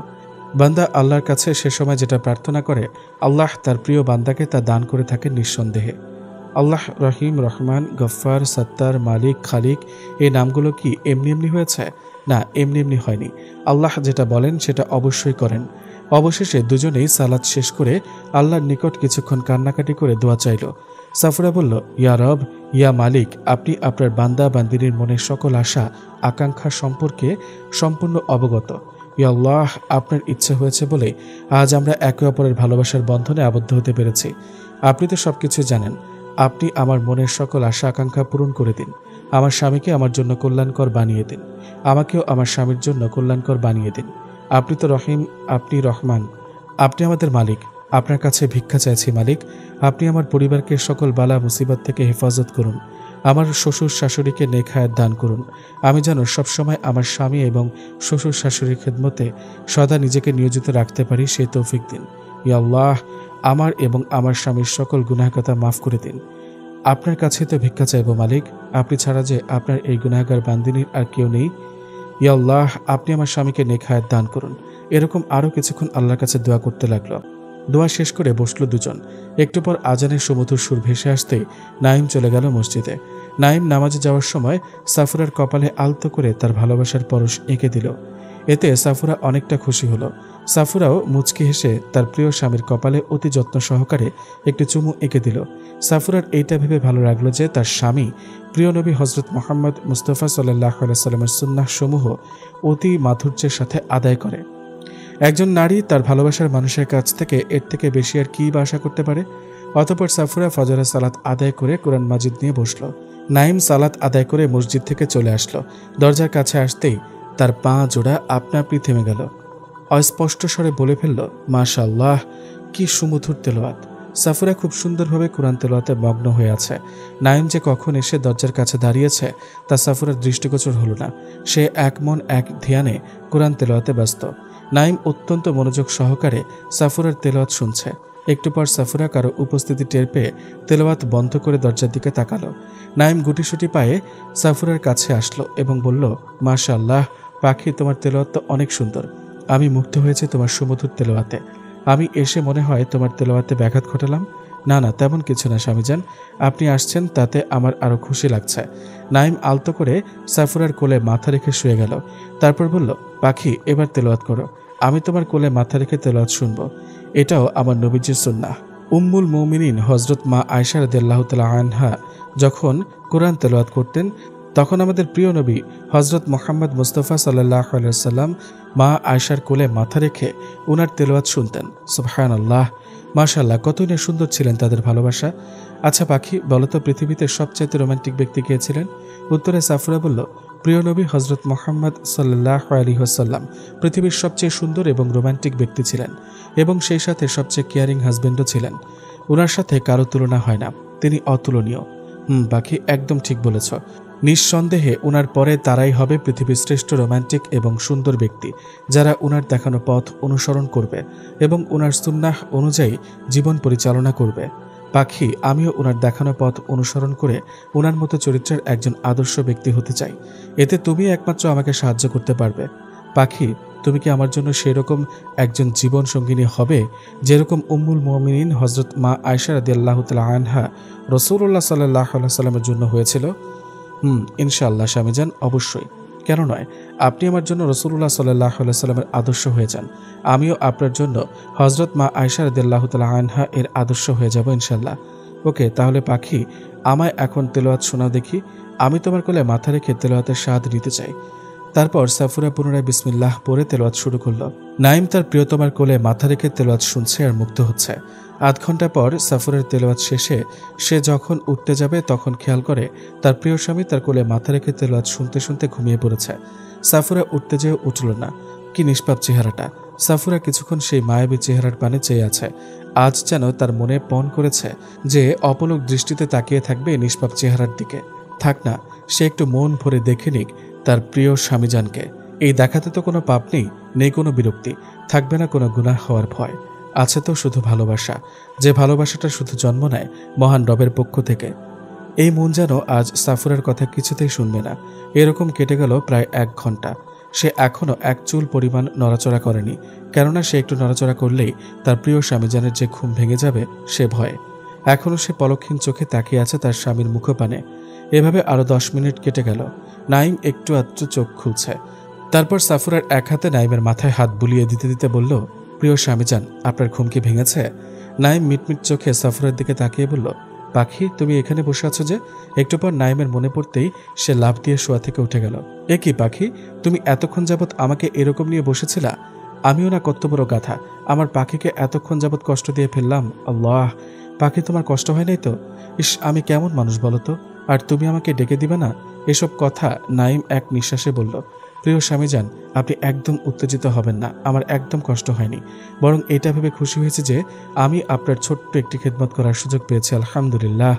বান্দা আল্লাহর কাছে সে সময় যেটা প্রার্থনা করে আল্লাহ তার প্রিয় বান্দাকে তা দান করে থাকেন নিঃসন্দেহে। আল্লাহ রহিম, রহমান, গফফার, সত্তার, মালিক, খালিক এই নামগুলো কি এমনি এমনি হয়েছে? না, এমনি এমনি হয়নি। আল্লাহ যেটা বলেন সেটা অবশ্যই করেন। অবশেষে দুজনেই সালাত শেষ করে আল্লাহর নিকট কিছুক্ষণ কান্নাকাটি করে দোয়া চাইল। সাফুরা বলল, ইয়া রব, ইয়া মালিক, আপনি আপনার বান্দা বান্দিনীর মনের সকল আশা আকাঙ্ক্ষা সম্পর্কে সম্পূর্ণ অবগত। ইয়া আল্লাহ, আপনার ইচ্ছে হয়েছে বলে আজ আমরা একে অপরের ভালোবাসার বন্ধনে আবদ্ধ হতে পেরেছি। আপনি তো সবকিছু জানেন। আপনি আমার মনের সকল আশা আকাঙ্ক্ষা পূরণ করে দিন। আমার স্বামীকে আমার জন্য কল্যাণকর বানিয়ে দিন। আমাকেও আমার স্বামীর জন্য কল্যাণকর বানিয়ে দিন। আপনি তো রহিম, আপনি রহমান, আপনি আমাদের মালিক। আপনার কাছে ভিক্ষা চাইছি মালিক। আপনি আমার পরিবারকে সকল বালা মুসিবত থেকে হেফাজত করুন। আমার শ্বশুর শাশুড়িকে নেক হায়াত দান করুন। আমি যেন সবসময় আমার স্বামী এবং শ্বশুর শাশুড়ির খেদমতে সদা নিজেকে নিয়োজিত রাখতে পারি, সেই তৌফিক দিন। ইয়া আল্লাহ, আমার এবং আমার স্বামীর সকল গুনাহগাতা মাফ করে দিন। আপনার কাছে তো ভিক্ষা চাইব মালিক। আপনি ছাড়া যে আপনার এই গুনাহগার বান্দিনীর আর কেউ নেই। ইয়া আল্লাহ, আপনি আমার স্বামীকে নেক হায়াত দান করুন। এরকম আরও কিছুক্ষণ আল্লাহর কাছে দোয়া করতে লাগলো। দোয়া শেষ করে বসলো দুজন। একটু পর আজানের সুমধুর সুর ভেসে আসতেই নাইম চলে গেল মসজিদে। নাইম নামাজে যাওয়ার সময় সাফুরার কপালে আলতো করে তার ভালোবাসার পরশ এঁকে দিল। এতে সাফুরা অনেকটা খুশি হলো। সাফুরাও মুচকি হেসে তার প্রিয় স্বামীর কপালে অতি যত্ন সহকারে একটি চুমু এঁকে দিল। সাফুরার এইটা ভেবে ভালো লাগলো যে তার স্বামী প্রিয় নবী হজরত মুহাম্মদ মুস্তাফা সাল্লাল্লাহু আলাইহি সাল্লামের সুন্নাহ সমূহ অতি মাধুর্যের সাথে আদায় করে। একজন নারী তার ভালোবাসার মানুষের কাছ থেকে এর থেকে বেশি আর কি বা আশা করতে পারে? অতঃপর সাফুরা ফজরের সালাত আদায় করে কোরআন মাজিদ নিয়ে বসল। নাইম সালাত আদায় করে মসজিদ থেকে চলে আসলো। দরজার কাছে আসতেই তার পা জোড়া আপনা আপনি থেমে গেল। অস্পষ্ট স্বরে বলে ফেলল, মাশাআল্লাহ, কি সুমধুর তেলাওয়াত। সাফুরা খুব সুন্দরভাবে কোরআন তেলাওয়াতে মগ্ন হয়ে আছে। নাইম যে কখন এসে দরজার কাছে দাঁড়িয়েছে তা সাফুরার দৃষ্টিগোচর হলো না। সে এক মন এক ধ্যানে কোরআন তেলাওয়াতে ব্যস্ত। নাইম অত্যন্ত মনোযোগ সহকারে সাফুরার তেলাওয়াত শুনছে। একটু পর সাফুরা কারো উপস্থিতি টের পেয়ে তেলাওয়াত বন্ধ করে দরজার দিকে তাকালো। নাইম গুটিসুটি পায়ে সাফুরার কাছে আসলো এবং বলল, মাশাআল্লাহ পাখি, তোমার তেলাওয়াত তো অনেক সুন্দর। আমি মুগ্ধ হয়েছি তোমার সুমধুর তেলাওয়াতে। আমি এসে মনে হয় তোমার তেলাওয়াতে ব্যাঘাত ঘটালাম। না না, তেমন কিছু না স্বামীজান, আপনি আসছেন তাতে আমার আরো খুশি লাগছে। নাইম আলতো করে সাফুরার কোলে মাথা রেখে শুয়ে গেল। তারপর বলল, পাখি এবার তেলাওয়াত করো, আমি তোমার কোলে মাথা রেখে তেলাওয়াত শুনবো। এটাও আমার নবীজির সুন্নাহ। উম্মুল মুমিনিন হযরত মা আয়েশা রাদিয়াল্লাহু তাআলা আনহা যখন কোরআন তেলাওয়াত করতেন, তখন আমাদের প্রিয় নবী হযরত মুহাম্মদ মুস্তাফা সাল্লাল্লাহু আলাইহি ওয়াসাল্লাম মা আয়েশার কোলে মাথা রেখে উনার তেলাওয়াত শুনতেন। সুবহানাল্লাহ, মাশাআল্লাহ, কতই না সুন্দর ছিলেন তাদের ভালোবাসা। আচ্ছা পাখি, বলো তো পৃথিবীতে সবচাইতে রোমান্টিক ব্যক্তি কে ছিলেন? উত্তরে সাফুরা বলল, প্রিয় নবী হযরত মুহাম্মদ সাল্লাল্লাহু আলাইহি ওয়াসাল্লাম পৃথিবীর সবচেয়ে সুন্দর এবং রোমান্টিক ব্যক্তি ছিলেন, এবং সেই সাথে সবচেয়ে কেয়ারিং হাজবেন্ডও ছিলেন। ওনার সাথে কারো তুলনা হয় না, তিনি অতুলনীয়। পাখি, একদম ঠিক বলেছ। নিঃসন্দেহে উনার পরে তারাই হবে পৃথিবীর শ্রেষ্ঠ রোমান্টিক এবং সুন্দর ব্যক্তি, যারা উনার দেখানো পথ অনুসরণ করবে এবং উনার সুন্নাহ অনুযায়ী জীবন পরিচালনা করবে। পাখি, আমিও উনার দেখানো পথ অনুসরণ করে উনার মতো চরিত্রের একজন আদর্শ ব্যক্তি হতে চাই। এতে তুমি একমাত্র আমাকে সাহায্য করতে পারবে। পাখি, তুমি কি আমার জন্য সেরকম একজন জীবন সঙ্গিনী হবে যেরকম উম্মুল মুমিনিন হযরত মা আয়েশা রাদিয়াল্লাহু তাআলা আনহা রাসূলুল্লাহ সাল্লাল্লাহু আলাইহি ওয়াসাল্লামের জন্য হয়েছিল? ইনশাআল্লাহ স্বামীজান, অবশ্যই। কেন নয়, আপনি আমার জন্য রাসূলুল্লাহ সাল্লাল্লাহু আলাইহি ওয়াসাল্লামের আদর্শ হয়ে যান, আমিও আপনার জন্য হযরত মা আয়েশা রাদিয়াল্লাহু তাআলা আনহা এর আদর্শ হয়ে যাব ইনশাআল্লাহ। ওকে, তাহলে পাখি, আমায় এখন তেলাওয়াত শোনাও দেখি। আমি তোমার কোলে মাথা রেখে তেলাওয়াতের স্বাদ নিতে চাই। তারপর সাফুরা পুনরায় বিসমিল্লাহ পড়ে তেলাওয়াত শুরু করল। নাইম তার প্রিয়তমার কোলে মাথা রেখে তেলাওয়াত শুনছে আর মুগ্ধ হচ্ছে। আধ ঘন্টা পর সাফুরের তেলাওয়াত শেষে সে যখন উঠতে যাবে তখন খেয়াল করে তার প্রিয় স্বামী তার কোলে মাথা রেখে তেলাওয়াত শুনতে শুনতে ঘুমিয়ে পড়েছে। সাফুরা উঠতে যেয়ে উঠল না। কি নিষ্পাপ চেহারাটা! সাফুরা কিছুক্ষণ সেই মায়াবী চেহারার পানে চেয়ে আছে। আজ যেন তার মনে পণ করেছে যে অপলক দৃষ্টিতে তাকিয়ে থাকবে নিষ্পাপ চেহারার দিকে। থাক না, সে একটু মন ভরে দেখে নিক তার প্রিয় স্বামীজানকে। এই দেখাতে তো কোনো পাপ নেই কোনো বিরক্তি, থাকবে না কোনো গুনাহ হওয়ার ভয়। আছে তো শুধু ভালোবাসা, যে ভালোবাসাটা শুধু জন্ম নেয় মহান রবের পক্ষ থেকে। এই মন যেন আজ সাফুরার কথা কিছুতেই শুনবে না। এরকম কেটে গেল প্রায় 1 ঘন্টা। সে এখনও এক চুল পরিমাণ নড়াচড়া করেনি, কেননা সে একটু নড়াচড়া করলেই তার প্রিয় স্বামীজানের যে ঘুম ভেঙে যাবে সে ভয়ে। এখনও সে পলকহীন চোখে তাকিয়ে আছে তার স্বামীর মুখপানে। এভাবে আরো 10 মিনিট কেটে গেল। নাইম একটু আধটু চোখ খুলছে। তারপর সাফুরার এক হাতে নাইমের মাথায় হাত বুলিয়ে দিতে দিতে বলল, প্রিয় স্বামীজান, আপনার ঘুম কি ভেঙেছে? নাইম মিটমিট চোখে সাফুরার দিকে তাকিয়ে বলল, পাখি, তুমি এখানে বসে আছো যে? একটু পর নাইমের মনে পড়তেই সে লাফ দিয়ে শোয়া থেকে উঠে গেল। এ কি পাখি, তুমি এতক্ষণ যাবৎ আমাকে এরকম নিয়ে বসেছিলা? আমিও না কত বড় গাধা, আমার পাখিকে এতক্ষণ যাবৎ কষ্ট দিয়ে ফেললাম। আল্লাহ, পাখি, তোমার কষ্ট হয় নাই তো? ইস, আমি কেমন মানুষ বলো তো? আর তুমি আমাকে ডেকে দিবে না? এসব কথা নাইম এক নিঃশ্বাসে বলল। প্রিয় স্বামীজান, আপনি একদম উত্তেজিত হবেন না, আমার একদম কষ্ট হয়নি। বরং এটা ভেবে খুশি হয়েছে যে আমি আপনার ছোট্ট একটি খেদমত করার সুযোগ পেয়েছি। আলহামদুলিল্লাহ।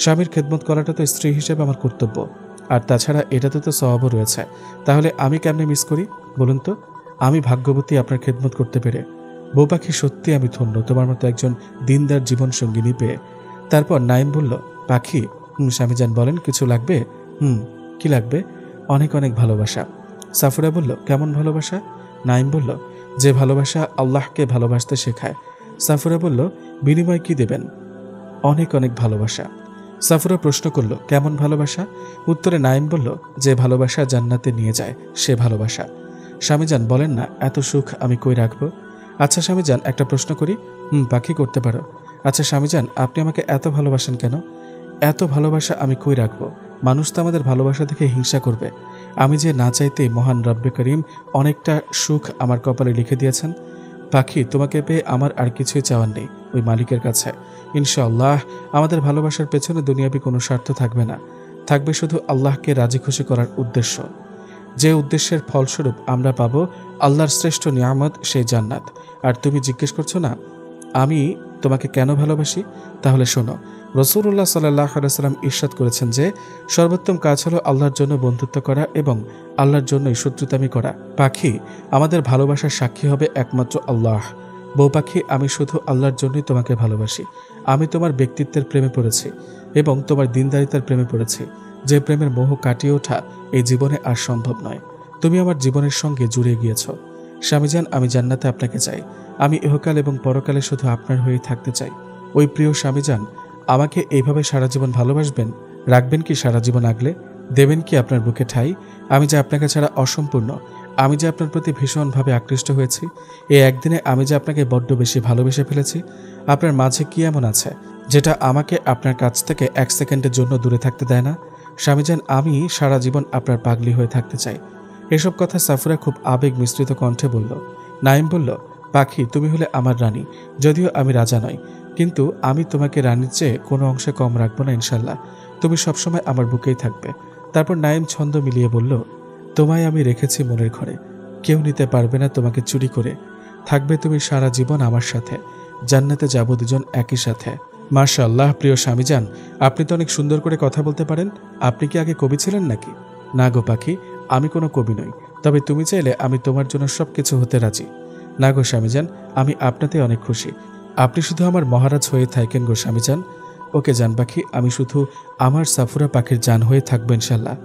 স্বামীর খেদমত করাটা তো স্ত্রী হিসেবে আমার কর্তব্য, আর তাছাড়া এটাতে তো সওয়াবও রয়েছে। তাহলে আমি কেমনে মিস করি বলুন তো? আমি ভাগ্যবতী আপনার খেদমত করতে পেরে। বউ পাখি, সত্যি আমি ধন্য তোমার মতো একজন দিনদার জীবন সঙ্গিনী পেয়ে। তারপর নাইম বলল, পাখি, স্বামীজান বলেন, কিছু লাগবে? কি লাগবে? অনেক অনেক ভালোবাসা। সাফুরা বলল, কেমন ভালোবাসা? নাইম বলল, যে ভালোবাসা আল্লাহকে ভালোবাসতে শেখায়। সাফুরা বলল, বিনিময় কি দেবেন? অনেক অনেক ভালোবাসা। সাফুরা প্রশ্ন করল, কেমন ভালোবাসা? উত্তরে নাইম বলল, যে ভালোবাসা জান্নাতে নিয়ে যায় সে ভালোবাসা। স্বামীজান বলেন না, এত সুখ আমি কই রাখবো? আচ্ছা স্বামীজান, একটা প্রশ্ন করি। পাখি, করতে পারো। আচ্ছা স্বামীজান, আপনি আমাকে এত ভালোবাসেন কেন? এত ভালোবাসা আমি কই রাখবো? মানুষ তো আমাদের ভালোবাসা দেখে হিংসা করবে। আমি যে না চাইতে মহান রব্বে করিম অনেকটা সুখ আমার কপালে লিখে দিয়েছেন। পাখি, তোমাকে পেয়ে আমার আর কিছুই চাওয়ার নেই ওই মালিকের কাছে। ইনশাআল্লাহ আমাদের ভালোবাসার পেছনে দুনিয়াবি কোনো স্বার্থ থাকবে না, থাকবে শুধু আল্লাহকে রাজি খুশি করার উদ্দেশ্য। যে উদ্দেশ্যের ফলস্বরূপ আমরা পাবো আল্লাহর শ্রেষ্ঠ নিয়ামত, সেই জান্নাত। আর তুমি জিজ্ঞেস করছো না আমি তোমাকে কেন ভালোবাসি? তাহলে শোনো, রাসূলুল্লাহ সাল্লাল্লাহু আলাইহি ওয়াসাল্লাম ইরশাদ করেছেন যে সর্বোত্তম কাজ হলো আল্লাহর জন্য বন্ধুত্ব করা এবং আল্লাহর জন্যই শত্রুতামি করা। পাখি, আমাদের ভালোবাসার সাক্ষী হবে একমাত্র আল্লাহ। বউ পাখি, আমি শুধু আল্লাহর জন্যই তোমাকে ভালোবাসি। আমি তোমার ব্যক্তিত্বের প্রেমে পড়েছি এবং তোমার দিনদারিতার প্রেমে পড়েছি, যে প্রেমের মোহ কাটিয়ে ওঠা এই জীবনে আর সম্ভব নয়। তুমি আমার জীবনের সঙ্গে জুড়ে গিয়েছ। স্বামীজান, আমি জান্নাতে আপনাকে চাই। আমি ইহকাল এবং পরকালে শুধু আপনার হয়েই থাকতে চাই। ওই প্রিয় স্বামীজান, আমাকে এইভাবে সারা জীবন ভালোবাসবেন? রাখবেন কি সারা জীবন আগলে? দেবেন কি আপনার বুকে ঠাঁই? আমি যে আপনাকে ছাড়া অসম্পূর্ণ, আমি যে আপনার প্রতি ভীষণভাবে আকৃষ্ট হয়েছি, এই একদিনে আমি যে আপনাকে বড্ড বেশি ভালোবেসে ফেলেছি। আপনার মাঝে কি এমন আছে যেটা আমাকে আপনার কাছ থেকে 1 সেকেন্ডের জন্য দূরে থাকতে দেয় না? স্বামীজান, আমি সারা জীবন আপনার পাগলি হয়ে থাকতে চাই। এসব কথা সাফুরা খুব আবেগ মিশ্রিত কণ্ঠে বলল। নাইম বলল, পাখি, তুমি হলে আমার রানী, যদিও আমি রাজা নই, কিন্তু আমি তোমাকে রানীর চেয়ে কোনো অংশে কম রাখবো না ইনশাল্লাহ। তুমি সবসময় আমার বুকেই থাকবে। তারপর নাইম ছন্দ মিলিয়ে বলল, তোমায় আমি রেখেছি মনের ঘরে, কেউ নিতে পারবে না তোমাকে চুরি করে। থাকবে তুমি সারা জীবন আমার সাথে, জান্নাতে যাব দুজন একই সাথে। মাশাআল্লাহ, প্রিয় স্বামীজান, আপনি তো অনেক সুন্দর করে কথা বলতে পারেন। আপনি কি আগে কবি ছিলেন নাকি? না গো পাখি, আমি কোনো কবি নই, তবে তুমি চাইলে আমি তোমার জন্য সবকিছু হতে রাজি। না গো স্বামীজান, আমি আপনাতে অনেক খুশি। আপনি শুধু আমার মহারাজ হয়ে থাকেন গো স্বামীজান। ওকে জান পাখি, আমি শুধু আমার সাফুরা পাখির জান হয়ে থাকবো ইনশাল্লাহ।